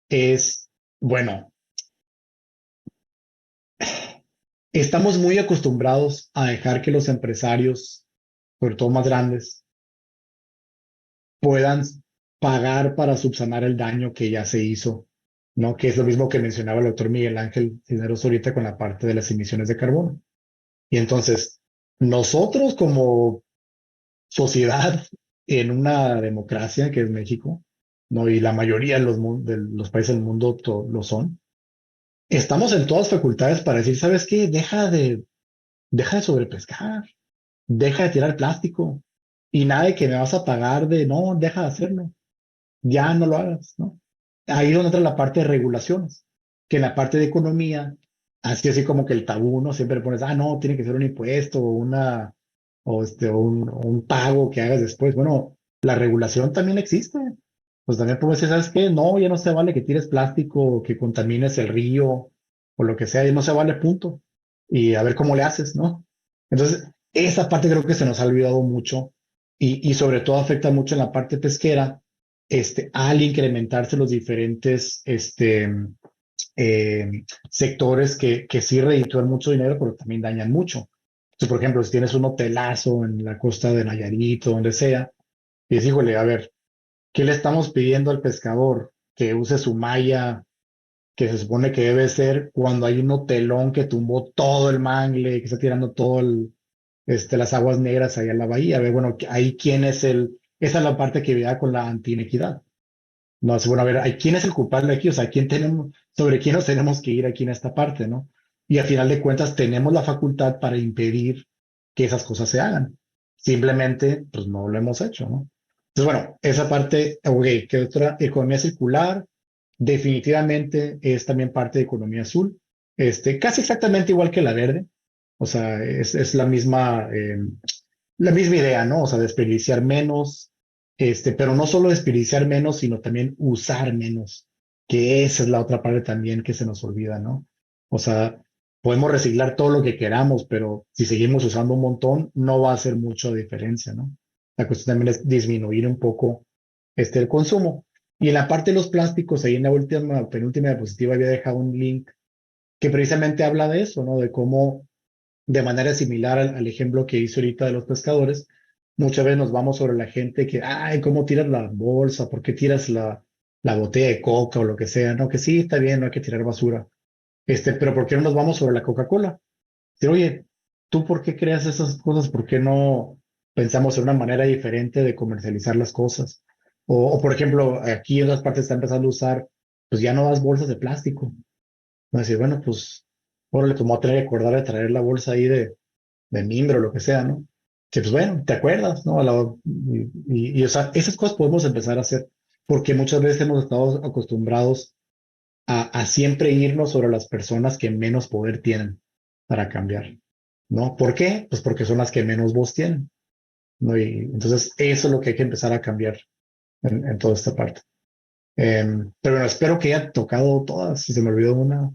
es, bueno, estamos muy acostumbrados a dejar que los empresarios, sobre todo más grandes, puedan pagar para subsanar el daño que ya se hizo, ¿no? Que es lo mismo que mencionaba el doctor Miguel Ángel Cisneros ahorita con la parte de las emisiones de carbono. Y entonces, nosotros como sociedad en una democracia que es México, ¿no? Y la mayoría de los países del mundo lo son, estamos en todas facultades para decir, ¿sabes qué? Deja de sobrepescar, deja de tirar plástico y nada de que me vas a pagar no, deja de hacerlo, ya no lo hagas, ¿no? Ahí es donde entra la parte de regulaciones, que en la parte de economía, así como que el tabú, ¿no? Siempre pones, no, tiene que ser un impuesto o un pago que hagas después. Bueno, la regulación también existe. Pues también puedes decir, ¿sabes qué? No, ya no se vale que tires plástico o que contamines el río o lo que sea, ya no se vale, punto. Y a ver cómo le haces, ¿no? Entonces, esa parte creo que se nos ha olvidado mucho y sobre todo afecta mucho en la parte pesquera, al incrementarse los diferentes sectores que sí reditúan mucho dinero, pero también dañan mucho. Entonces, por ejemplo, si tienes un hotelazo en la costa de Nayarit o donde sea, y dices, híjole, a ver, ¿Qué le estamos pidiendo al pescador? Que use su malla, que se supone que debe ser cuando hay un hotelón que tumbó todo el mangle, que está tirando las aguas negras allá en la bahía. A ver, bueno, ahí quién es esa es la parte que vea con la antiinequidad. No, es bueno, a ver, ¿quién es el culpable aquí? O sea, sobre quién nos tenemos que ir aquí en esta parte, ¿no? Y al final de cuentas tenemos la facultad para impedir que esas cosas se hagan. Simplemente, pues no lo hemos hecho, ¿no? Entonces, bueno, esa parte, ok, que otra, economía circular, definitivamente es también parte de economía azul, casi exactamente igual que la verde, o sea, es la misma idea, ¿no? O sea, desperdiciar menos, pero no solo desperdiciar menos, sino también usar menos, que esa es la otra parte también que se nos olvida, ¿no? O sea, podemos reciclar todo lo que queramos, pero si seguimos usando un montón, no va a hacer mucha diferencia, ¿no? La cuestión también es disminuir un poco el consumo. Y en la parte de los plásticos, ahí en la penúltima diapositiva había dejado un link que precisamente habla de eso, ¿no? De cómo de manera similar al ejemplo que hice ahorita de los pescadores, muchas veces nos vamos sobre la gente que, ay, ¿cómo tiras la bolsa? ¿Por qué tiras la botella de coca o lo que sea? No, que sí, está bien, no hay que tirar basura. Pero ¿por qué no nos vamos sobre la Coca-Cola? Pero, oye, ¿tú por qué creas esas cosas? ¿Por qué no pensamos en una manera diferente de comercializar las cosas? Por ejemplo, aquí en otras partes está empezando a usar, pues ya no das bolsas de plástico. Va a decir, bueno, pues, órale, como voy a tener que acordar de traer la bolsa ahí de mimbre o lo que sea, ¿no? Que pues bueno, te acuerdas, ¿no? O sea, esas cosas podemos empezar a hacer, porque muchas veces hemos estado acostumbrados a siempre irnos sobre las personas que menos poder tienen para cambiar, ¿no? ¿Por qué? Pues porque son las que menos voz tienen, ¿no? Y entonces eso es lo que hay que empezar a cambiar en toda esta parte. Pero bueno, espero que haya tocado todas, si se me olvidó una.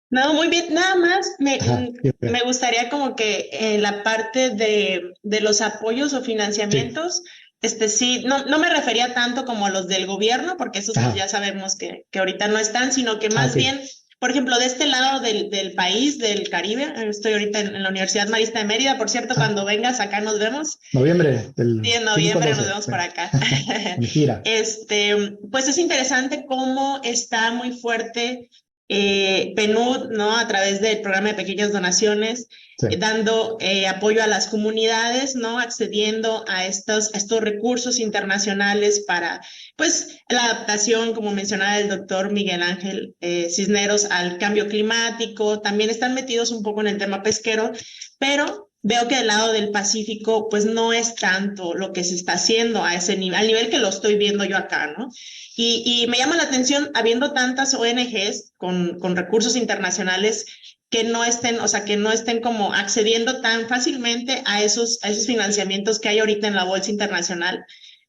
No, muy bien. Nada más Ajá, me gustaría como que en la parte de los apoyos o sí, financiamientos, sí, no me refería tanto como a los del gobierno, porque esos pues ajá, ya sabemos que ahorita no están, sino que más ok. bien, por ejemplo, de este lado del país, del Caribe, estoy ahorita en la Universidad Marista de Mérida, por cierto, Ajá. cuando vengas acá nos vemos. Noviembre Sí, del en 5 al noviembre nos 12, vemos sí. por acá. En gira. Pues es interesante cómo está muy fuerte PNUD, ¿no? A través del programa de pequeñas donaciones, Sí. dando apoyo a las comunidades, ¿no? Accediendo a estos recursos internacionales para, pues, la adaptación, como mencionaba el doctor Miguel Ángel Cisneros, al cambio climático. También están metidos un poco en el tema pesquero, pero veo que del lado del Pacífico, pues no es tanto lo que se está haciendo a ese nivel, al nivel que lo estoy viendo yo acá, ¿no? Y me llama la atención, habiendo tantas ONGs con recursos internacionales que no estén, o sea, que no estén como accediendo tan fácilmente a esos financiamientos que hay ahorita en la bolsa internacional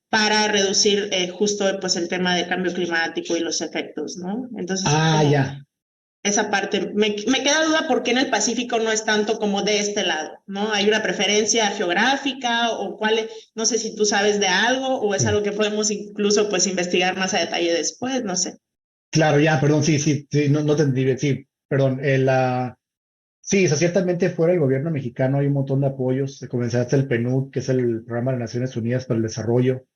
para reducir justo pues el tema del cambio climático y los efectos, ¿no? Entonces, Ah, como ya. esa parte. Me queda duda por qué en el Pacífico no es tanto como de este lado, ¿no? ¿Hay una preferencia geográfica o cuál? No sé si tú sabes de algo o es Sí. algo que podemos incluso pues investigar más a detalle después, no sé. Claro, ya, perdón, sí, sí, sí, no te entendí bien, sí, perdón. Sí, o sea, ciertamente fuera del gobierno mexicano hay un montón de apoyos. Comenzaste el PNUD, que es el Programa de Naciones Unidas para el Desarrollo,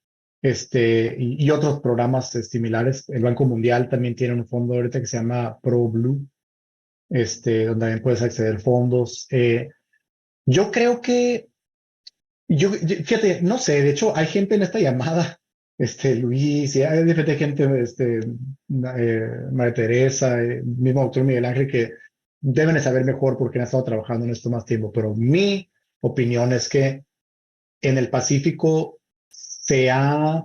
y otros programas similares. El Banco Mundial también tiene un fondo ahorita que se llama ProBlue, donde también puedes acceder a fondos. Yo creo que fíjate, no sé, de hecho hay gente en esta llamada, Luis, y hay diferente gente, María Teresa, mismo doctor Miguel Ángel, que deben de saber mejor porque han estado trabajando en esto más tiempo, pero mi opinión es que en el Pacífico se ha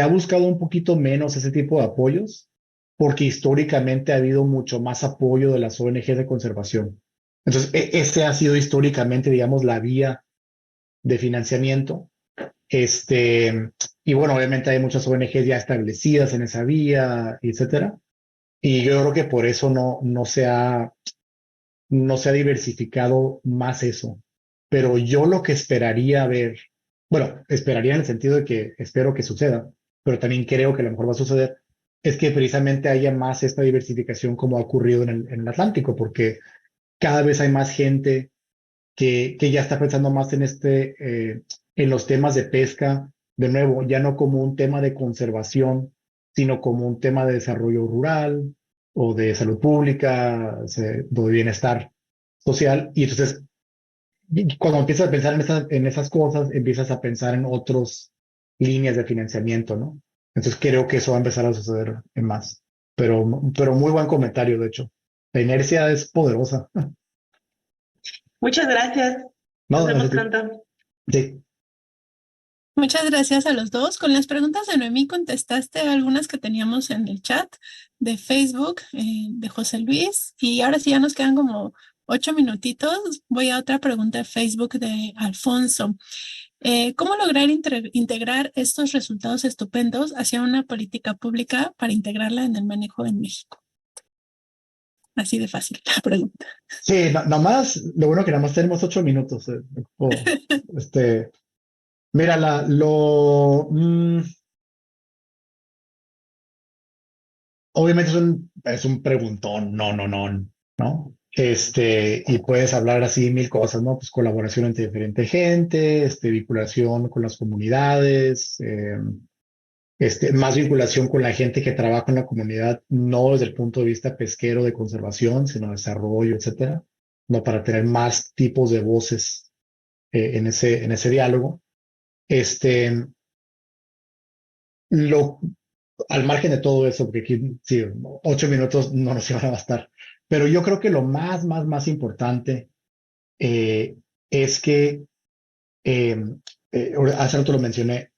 buscado un poquito menos ese tipo de apoyos porque históricamente ha habido mucho más apoyo de las ONG de conservación. Entonces, ese ha sido históricamente, digamos, la vía de financiamiento. Y bueno, obviamente hay muchas ONGs ya establecidas en esa vía, etcétera. Y yo creo que por eso no se ha diversificado más eso. Pero yo lo que esperaría ver, bueno, esperaría en el sentido de que espero que suceda, pero también creo que a lo mejor va a suceder, es que precisamente haya más esta diversificación como ha ocurrido en el Atlántico, porque cada vez hay más gente que ya está pensando más en los temas de pesca de nuevo, ya no como un tema de conservación, sino como un tema de desarrollo rural o de salud pública, o de bienestar social. Y entonces, cuando empiezas a pensar en esas cosas, empiezas a pensar en otras líneas de financiamiento, ¿no? Entonces creo que eso va a empezar a suceder en más. Pero muy buen comentario, de hecho. La inercia es poderosa. Muchas gracias. Nos No, vemos pronto. sí. Muchas gracias a los dos. Con las preguntas de Noemí contestaste algunas que teníamos en el chat de Facebook de José Luis. Y ahora sí ya nos quedan como 8 minutitos. Voy a otra pregunta de Facebook de Alfonso. ¿Cómo lograr integrar estos resultados estupendos hacia una política pública para integrarla en el manejo en México? Así de fácil la pregunta. Sí, nomás, lo bueno que nada más tenemos 8 minutos. Mira, obviamente es un preguntón, ¿no? Y puedes hablar así mil cosas, ¿no? Pues colaboración entre diferente gente, vinculación con las comunidades, más vinculación con la gente que trabaja en la comunidad, no desde el punto de vista pesquero de conservación, sino desarrollo, etcétera, no para tener más tipos de voces en ese diálogo. Lo, Al margen de todo eso, porque aquí sí, 8 minutos no nos iban a bastar, pero yo creo que lo más importante es que, hace rato lo mencioné,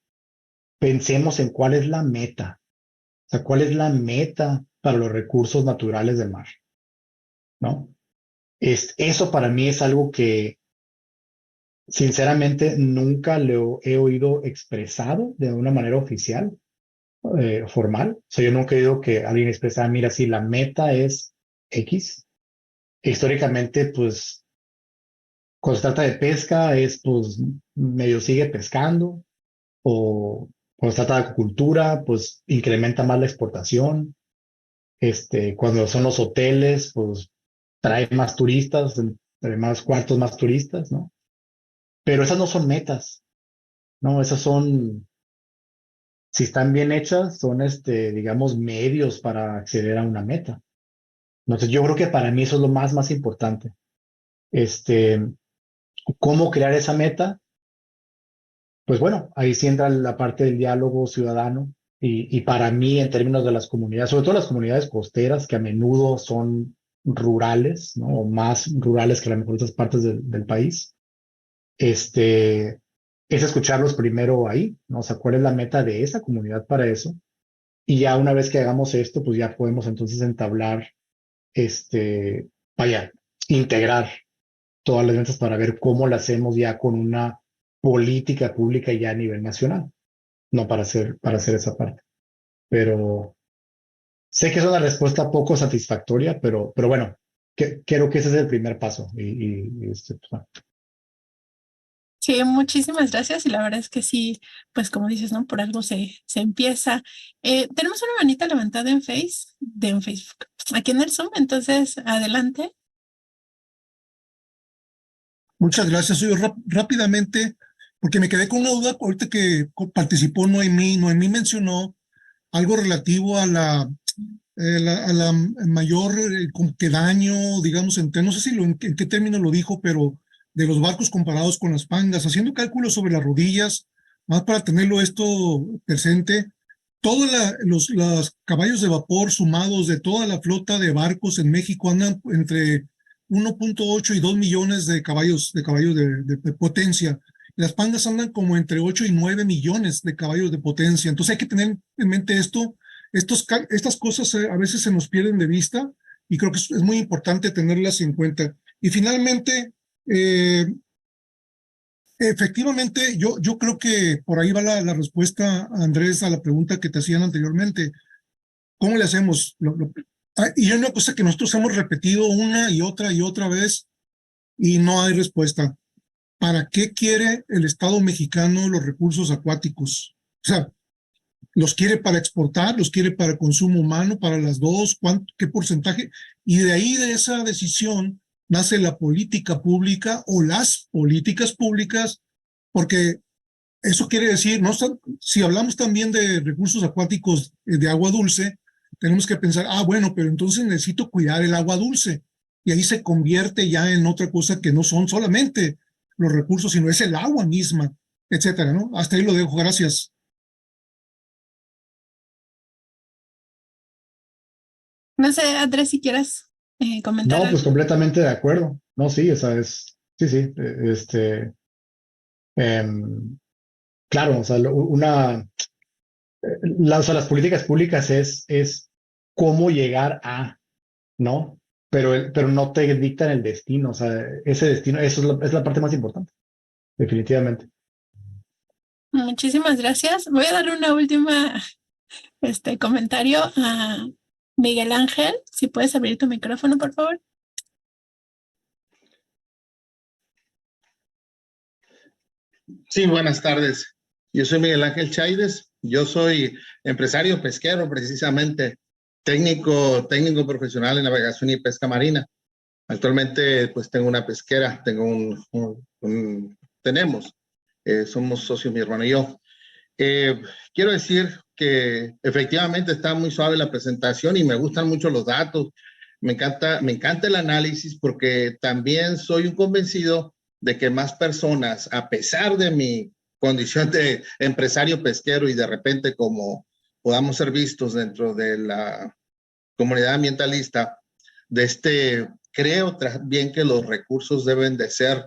pensemos en cuál es la meta, o sea, cuál es la meta para los recursos naturales del mar, ¿no? Eso para mí es algo que sinceramente nunca lo he oído expresado de una manera oficial, formal. O sea, yo nunca he oído que alguien expresara, mira, si la meta es X. Históricamente, pues, cuando se trata de pesca, pues, medio sigue pescando, o cuando se trata de acuicultura, pues, incrementa más la exportación. Cuando son los hoteles, pues, trae más turistas, trae más cuartos, más turistas, ¿no? Pero esas no son metas, ¿no? Esas son, si están bien hechas, son, digamos, medios para acceder a una meta. Entonces, yo creo que para mí eso es lo más importante. ¿Cómo crear esa meta? Pues bueno, ahí sí entra la parte del diálogo ciudadano y para mí en términos de las comunidades, sobre todo las comunidades costeras que a menudo son rurales, ¿no? O más rurales que a lo mejor otras partes del país, es escucharlos primero ahí, ¿no? O sea, ¿cuál es la meta de esa comunidad para eso? Y ya una vez que hagamos esto, pues ya podemos entonces entablar, vaya, integrar todas las metas para ver cómo lo hacemos ya con una política pública ya a nivel nacional, no para hacer esa parte. Pero sé que es una respuesta poco satisfactoria, pero bueno, creo que ese es el primer paso. Pues, bueno. Sí, muchísimas gracias. Y la verdad es que sí, pues como dices, ¿no? Por algo se empieza. Tenemos una manita levantada en Facebook, aquí en el Zoom, entonces adelante. Muchas gracias. Yo rápidamente, porque me quedé con una duda ahorita que participó Noemí. Noemí mencionó algo relativo a la mayor como que daño, digamos, no sé si en qué término lo dijo, pero de los barcos comparados con las pangas, haciendo cálculos sobre las rodillas, más para tenerlo esto presente. Todos los caballos de vapor sumados de toda la flota de barcos en México andan entre 1.8 y 2 millones de caballos de potencia. Las pangas andan como entre 8 y 9 millones de caballos de potencia. Entonces hay que tener en mente esto. Estas cosas a veces se nos pierden de vista y creo que es muy importante tenerlas en cuenta. Y finalmente, efectivamente, yo creo que por ahí va la respuesta, Andrés, a la pregunta que te hacían anteriormente. ¿Cómo le hacemos? Y hay una cosa que nosotros hemos repetido una y otra vez y no hay respuesta. ¿Para qué quiere el Estado mexicano los recursos acuáticos? O sea, ¿los quiere para exportar? ¿Los quiere para consumo humano? ¿Para las dos? ¿Qué porcentaje? Y de ahí, de esa decisión, nace la política pública o las políticas públicas, porque Eso quiere decir, no, si hablamos también de recursos acuáticos de agua dulce, tenemos que pensar, bueno, pero entonces necesito cuidar el agua dulce. Y ahí se convierte ya en otra cosa que no son solamente los recursos, sino es el agua misma, etcétera, ¿no? Hasta ahí lo dejo, gracias. No sé, Andrés, si quieras comentar No, algo. pues completamente de acuerdo. No, sí, esa es, sí, sí, claro, o sea, o sea, las políticas públicas es cómo llegar a, ¿no? Pero no te dictan el destino, o sea, ese destino, eso es la parte más importante, definitivamente. Muchísimas gracias. Voy a dar una última comentario a Miguel Ángel. Si puedes abrir tu micrófono, por favor. Sí, buenas tardes. Yo soy Miguel Ángel Chaides. Yo soy empresario pesquero, precisamente, técnico profesional en navegación y pesca marina. Actualmente, pues tengo una pesquera, somos socios mi hermano y yo. Quiero decir que efectivamente está muy suave la presentación y me gustan mucho los datos. Me encanta el análisis porque también soy un convencido de que más personas, a pesar de mi condición de empresario pesquero y de repente como podamos ser vistos dentro de la comunidad ambientalista, creo también que los recursos deben de ser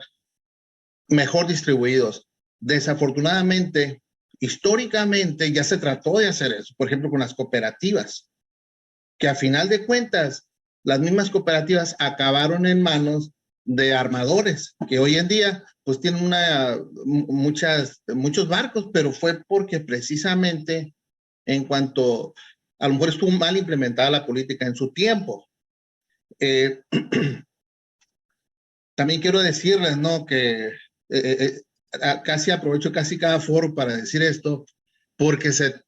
mejor distribuidos. Desafortunadamente, históricamente ya se trató de hacer eso, por ejemplo, con las cooperativas, que a final de cuentas, las mismas cooperativas acabaron en manos de armadores, que hoy en día pues tienen muchos barcos, pero fue porque precisamente en cuanto a lo mejor estuvo mal implementada la política en su tiempo. También quiero decirles, ¿no? Que casi aprovecho casi cada foro para decir esto, porque se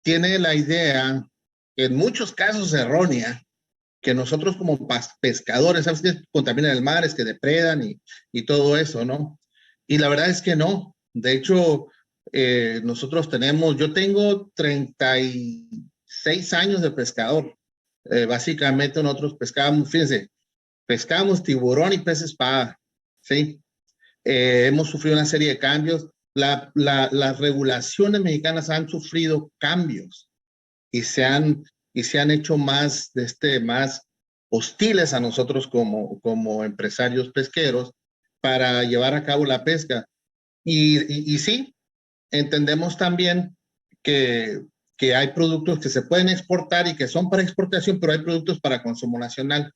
tiene la idea, en muchos casos errónea, que nosotros como pescadores, ¿sabes qué? Contaminan el mar, es que depredan y todo eso, ¿no? Y la verdad es que no. De hecho, yo tengo 36 años de pescador. Básicamente nosotros pescábamos, fíjense, pescábamos tiburón y pez espada, ¿sí? Hemos sufrido una serie de cambios. Las regulaciones mexicanas han sufrido cambios y se han hecho más hostiles a nosotros como empresarios pesqueros para llevar a cabo la pesca. Y sí, entendemos también que hay productos que se pueden exportar y que son para exportación, pero hay productos para consumo nacional.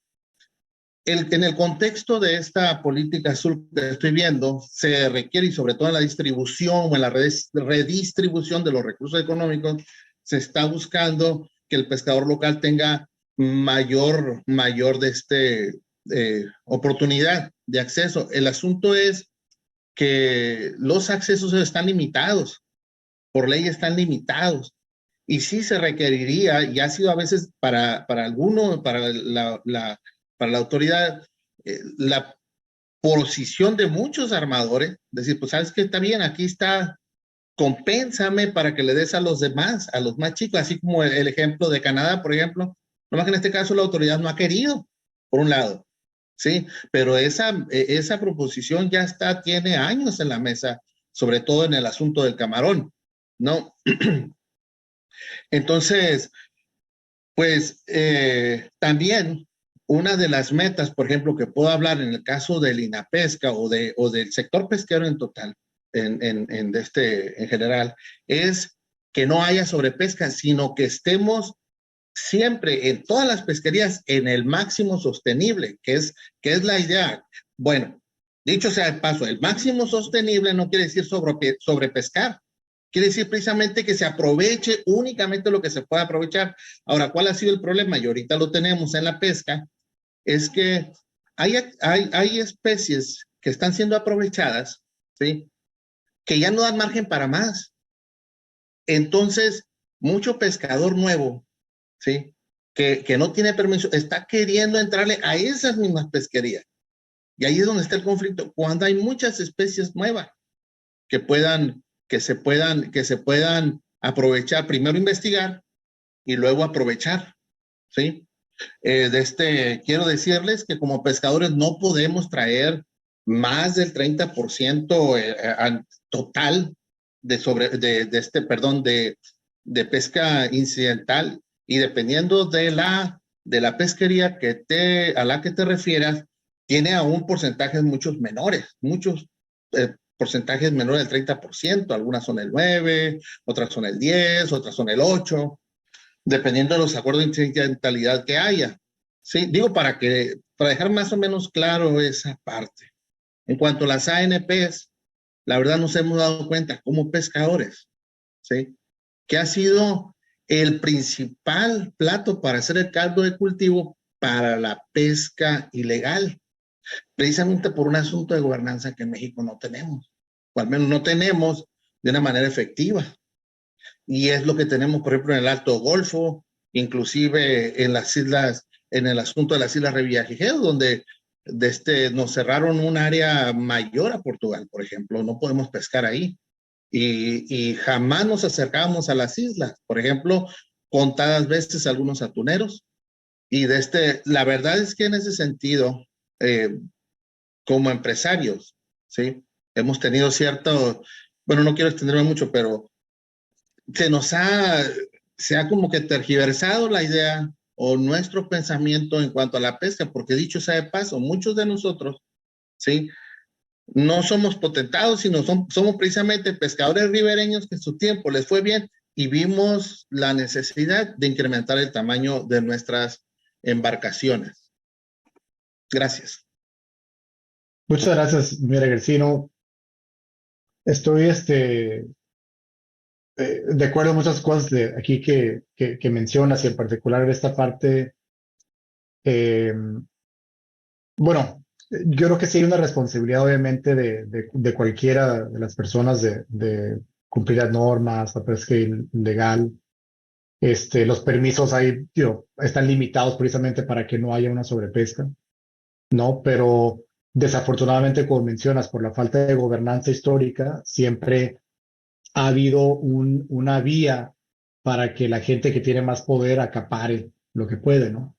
En el contexto de esta política azul que estoy viendo, se requiere, y sobre todo en la distribución o en la redistribución de los recursos económicos, se está buscando que el pescador local tenga mayor oportunidad de acceso. El asunto es que los accesos están limitados, por ley están limitados. Y sí se requeriría, y ha sido a veces para la autoridad, la posición de muchos armadores, decir, pues sabes que está bien, aquí está, compénsame para que le des a los demás, a los más chicos, así como el ejemplo de Canadá, por ejemplo, nomás que en este caso la autoridad no ha querido, por un lado, ¿sí? Pero esa proposición ya tiene años en la mesa, sobre todo en el asunto del camarón, ¿no? Entonces, pues también una de las metas, por ejemplo, que puedo hablar en el caso del INAPESCA o del sector pesquero en total, en general, es que no haya sobrepesca, sino que estemos siempre en todas las pesquerías en el máximo sostenible, que es la idea. Bueno, dicho sea de paso, el máximo sostenible no quiere decir sobrepescar. Quiere decir precisamente que se aproveche únicamente lo que se pueda aprovechar. Ahora, ¿cuál ha sido el problema? Y ahorita lo tenemos en la pesca, es que hay especies que están siendo aprovechadas, ¿sí? Que ya no dan margen para más. Entonces, mucho pescador nuevo, ¿sí? Que no tiene permiso, está queriendo entrarle a esas mismas pesquerías. Y ahí es donde está el conflicto. Cuando hay muchas especies nuevas que puedan que se puedan aprovechar, primero investigar y luego aprovechar, ¿sí? Quiero decirles que como pescadores no podemos traer más del 30% total de pesca incidental, y dependiendo de la pesquería a la que te refieras, tiene aún porcentajes muchos porcentajes menores del 30%, algunas son el 9%, otras son el 10%, otras son el 8%, dependiendo de los acuerdos de incidentalidad que haya. Sí, digo para dejar más o menos claro esa parte. En cuanto a las ANPs, la verdad nos hemos dado cuenta como pescadores, ¿sí?, que ha sido el principal plato para hacer el caldo de cultivo para la pesca ilegal, precisamente por un asunto de gobernanza que en México no tenemos, o al menos no tenemos de una manera efectiva. Y es lo que tenemos, por ejemplo, en el Alto Golfo, inclusive en las islas, en el asunto de las Islas Revillagigedo, donde nos cerraron un área mayor a Portugal, por ejemplo, no podemos pescar ahí. Y jamás nos acercábamos a las islas, por ejemplo, contadas veces algunos atuneros. Y la verdad es que en ese sentido, como empresarios, ¿sí?, hemos tenido bueno, no quiero extenderme mucho, pero se ha como que tergiversado la idea o nuestro pensamiento en cuanto a la pesca, porque dicho sea de paso, muchos de nosotros, ¿sí?, no somos potentados, sino somos precisamente pescadores ribereños que en su tiempo les fue bien y vimos la necesidad de incrementar el tamaño de nuestras embarcaciones. Gracias. Muchas gracias, Miguel Gersino. Estoy de acuerdo en muchas cosas aquí que mencionas, y en particular esta parte. Bueno, yo creo que sí hay una responsabilidad, obviamente, de cualquiera de las personas de cumplir las normas, la pesca ilegal. Los permisos ahí, están limitados precisamente para que no haya una sobrepesca, ¿no? Pero desafortunadamente, como mencionas, por la falta de gobernanza histórica, siempre ha habido una vía para que la gente que tiene más poder acapare lo que puede, ¿no?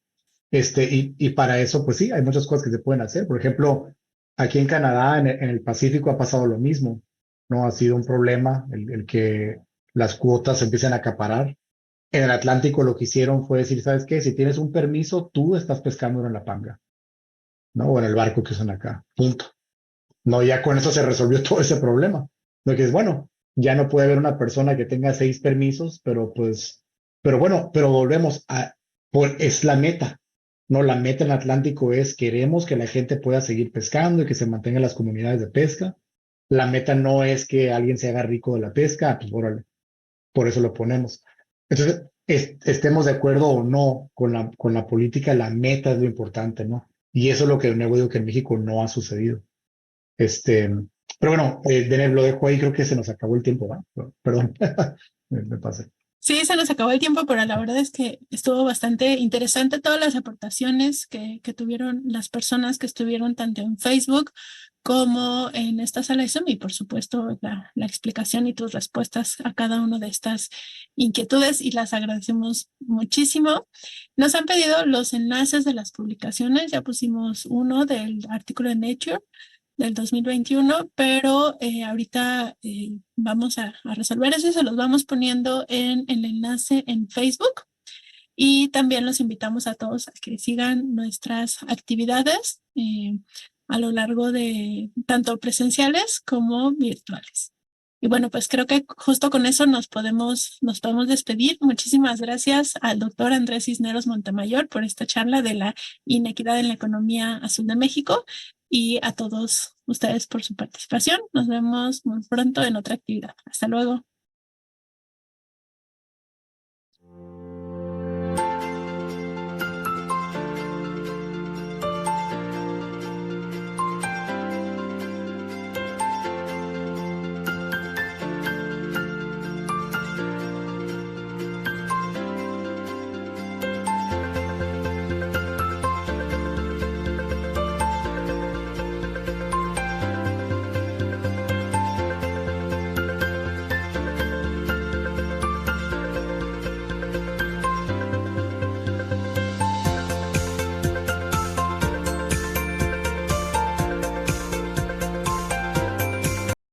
Y para eso, pues sí, hay muchas cosas que se pueden hacer. Por ejemplo, aquí en Canadá, en el Pacífico, ha pasado lo mismo, ¿no? Ha sido un problema el que las cuotas se empiecen a acaparar. En el Atlántico lo que hicieron fue decir, ¿sabes qué? Si tienes un permiso, tú estás pescando en la panga, ¿no? O en el barco que usan acá, punto. No, ya con eso se resolvió todo ese problema. Lo que es, bueno, ya no puede haber una persona que tenga 6 permisos, pero bueno, pero volvemos es la meta. No, la meta en el Atlántico es queremos que la gente pueda seguir pescando y que se mantengan las comunidades de pesca. La meta no es que alguien se haga rico de la pesca, pues órale, por eso lo ponemos. Entonces, estemos de acuerdo o no con la política, la meta es lo importante, ¿no? Y eso es lo que de nuevo digo que en México no ha sucedido. Pero bueno, Deneb, lo dejo ahí, creo que se nos acabó el tiempo, ¿va? Perdón, me pasé. Sí, se nos acabó el tiempo, pero la verdad es que estuvo bastante interesante todas las aportaciones que tuvieron las personas que estuvieron tanto en Facebook como en esta sala de Zoom, y por supuesto la explicación y tus respuestas a cada una de estas inquietudes, y las agradecemos muchísimo. Nos han pedido los enlaces de las publicaciones, ya pusimos uno del artículo de Nature del 2021, pero ahorita vamos a resolver eso y se los vamos poniendo en el enlace en Facebook. Y también los invitamos a todos a que sigan nuestras actividades a lo largo de tanto presenciales como virtuales. Y bueno, pues creo que justo con eso nos podemos despedir. Muchísimas gracias al doctor Andrés Cisneros Montemayor por esta charla de la inequidad en la economía azul de México, y a todos ustedes por su participación. Nos vemos muy pronto en otra actividad. Hasta luego.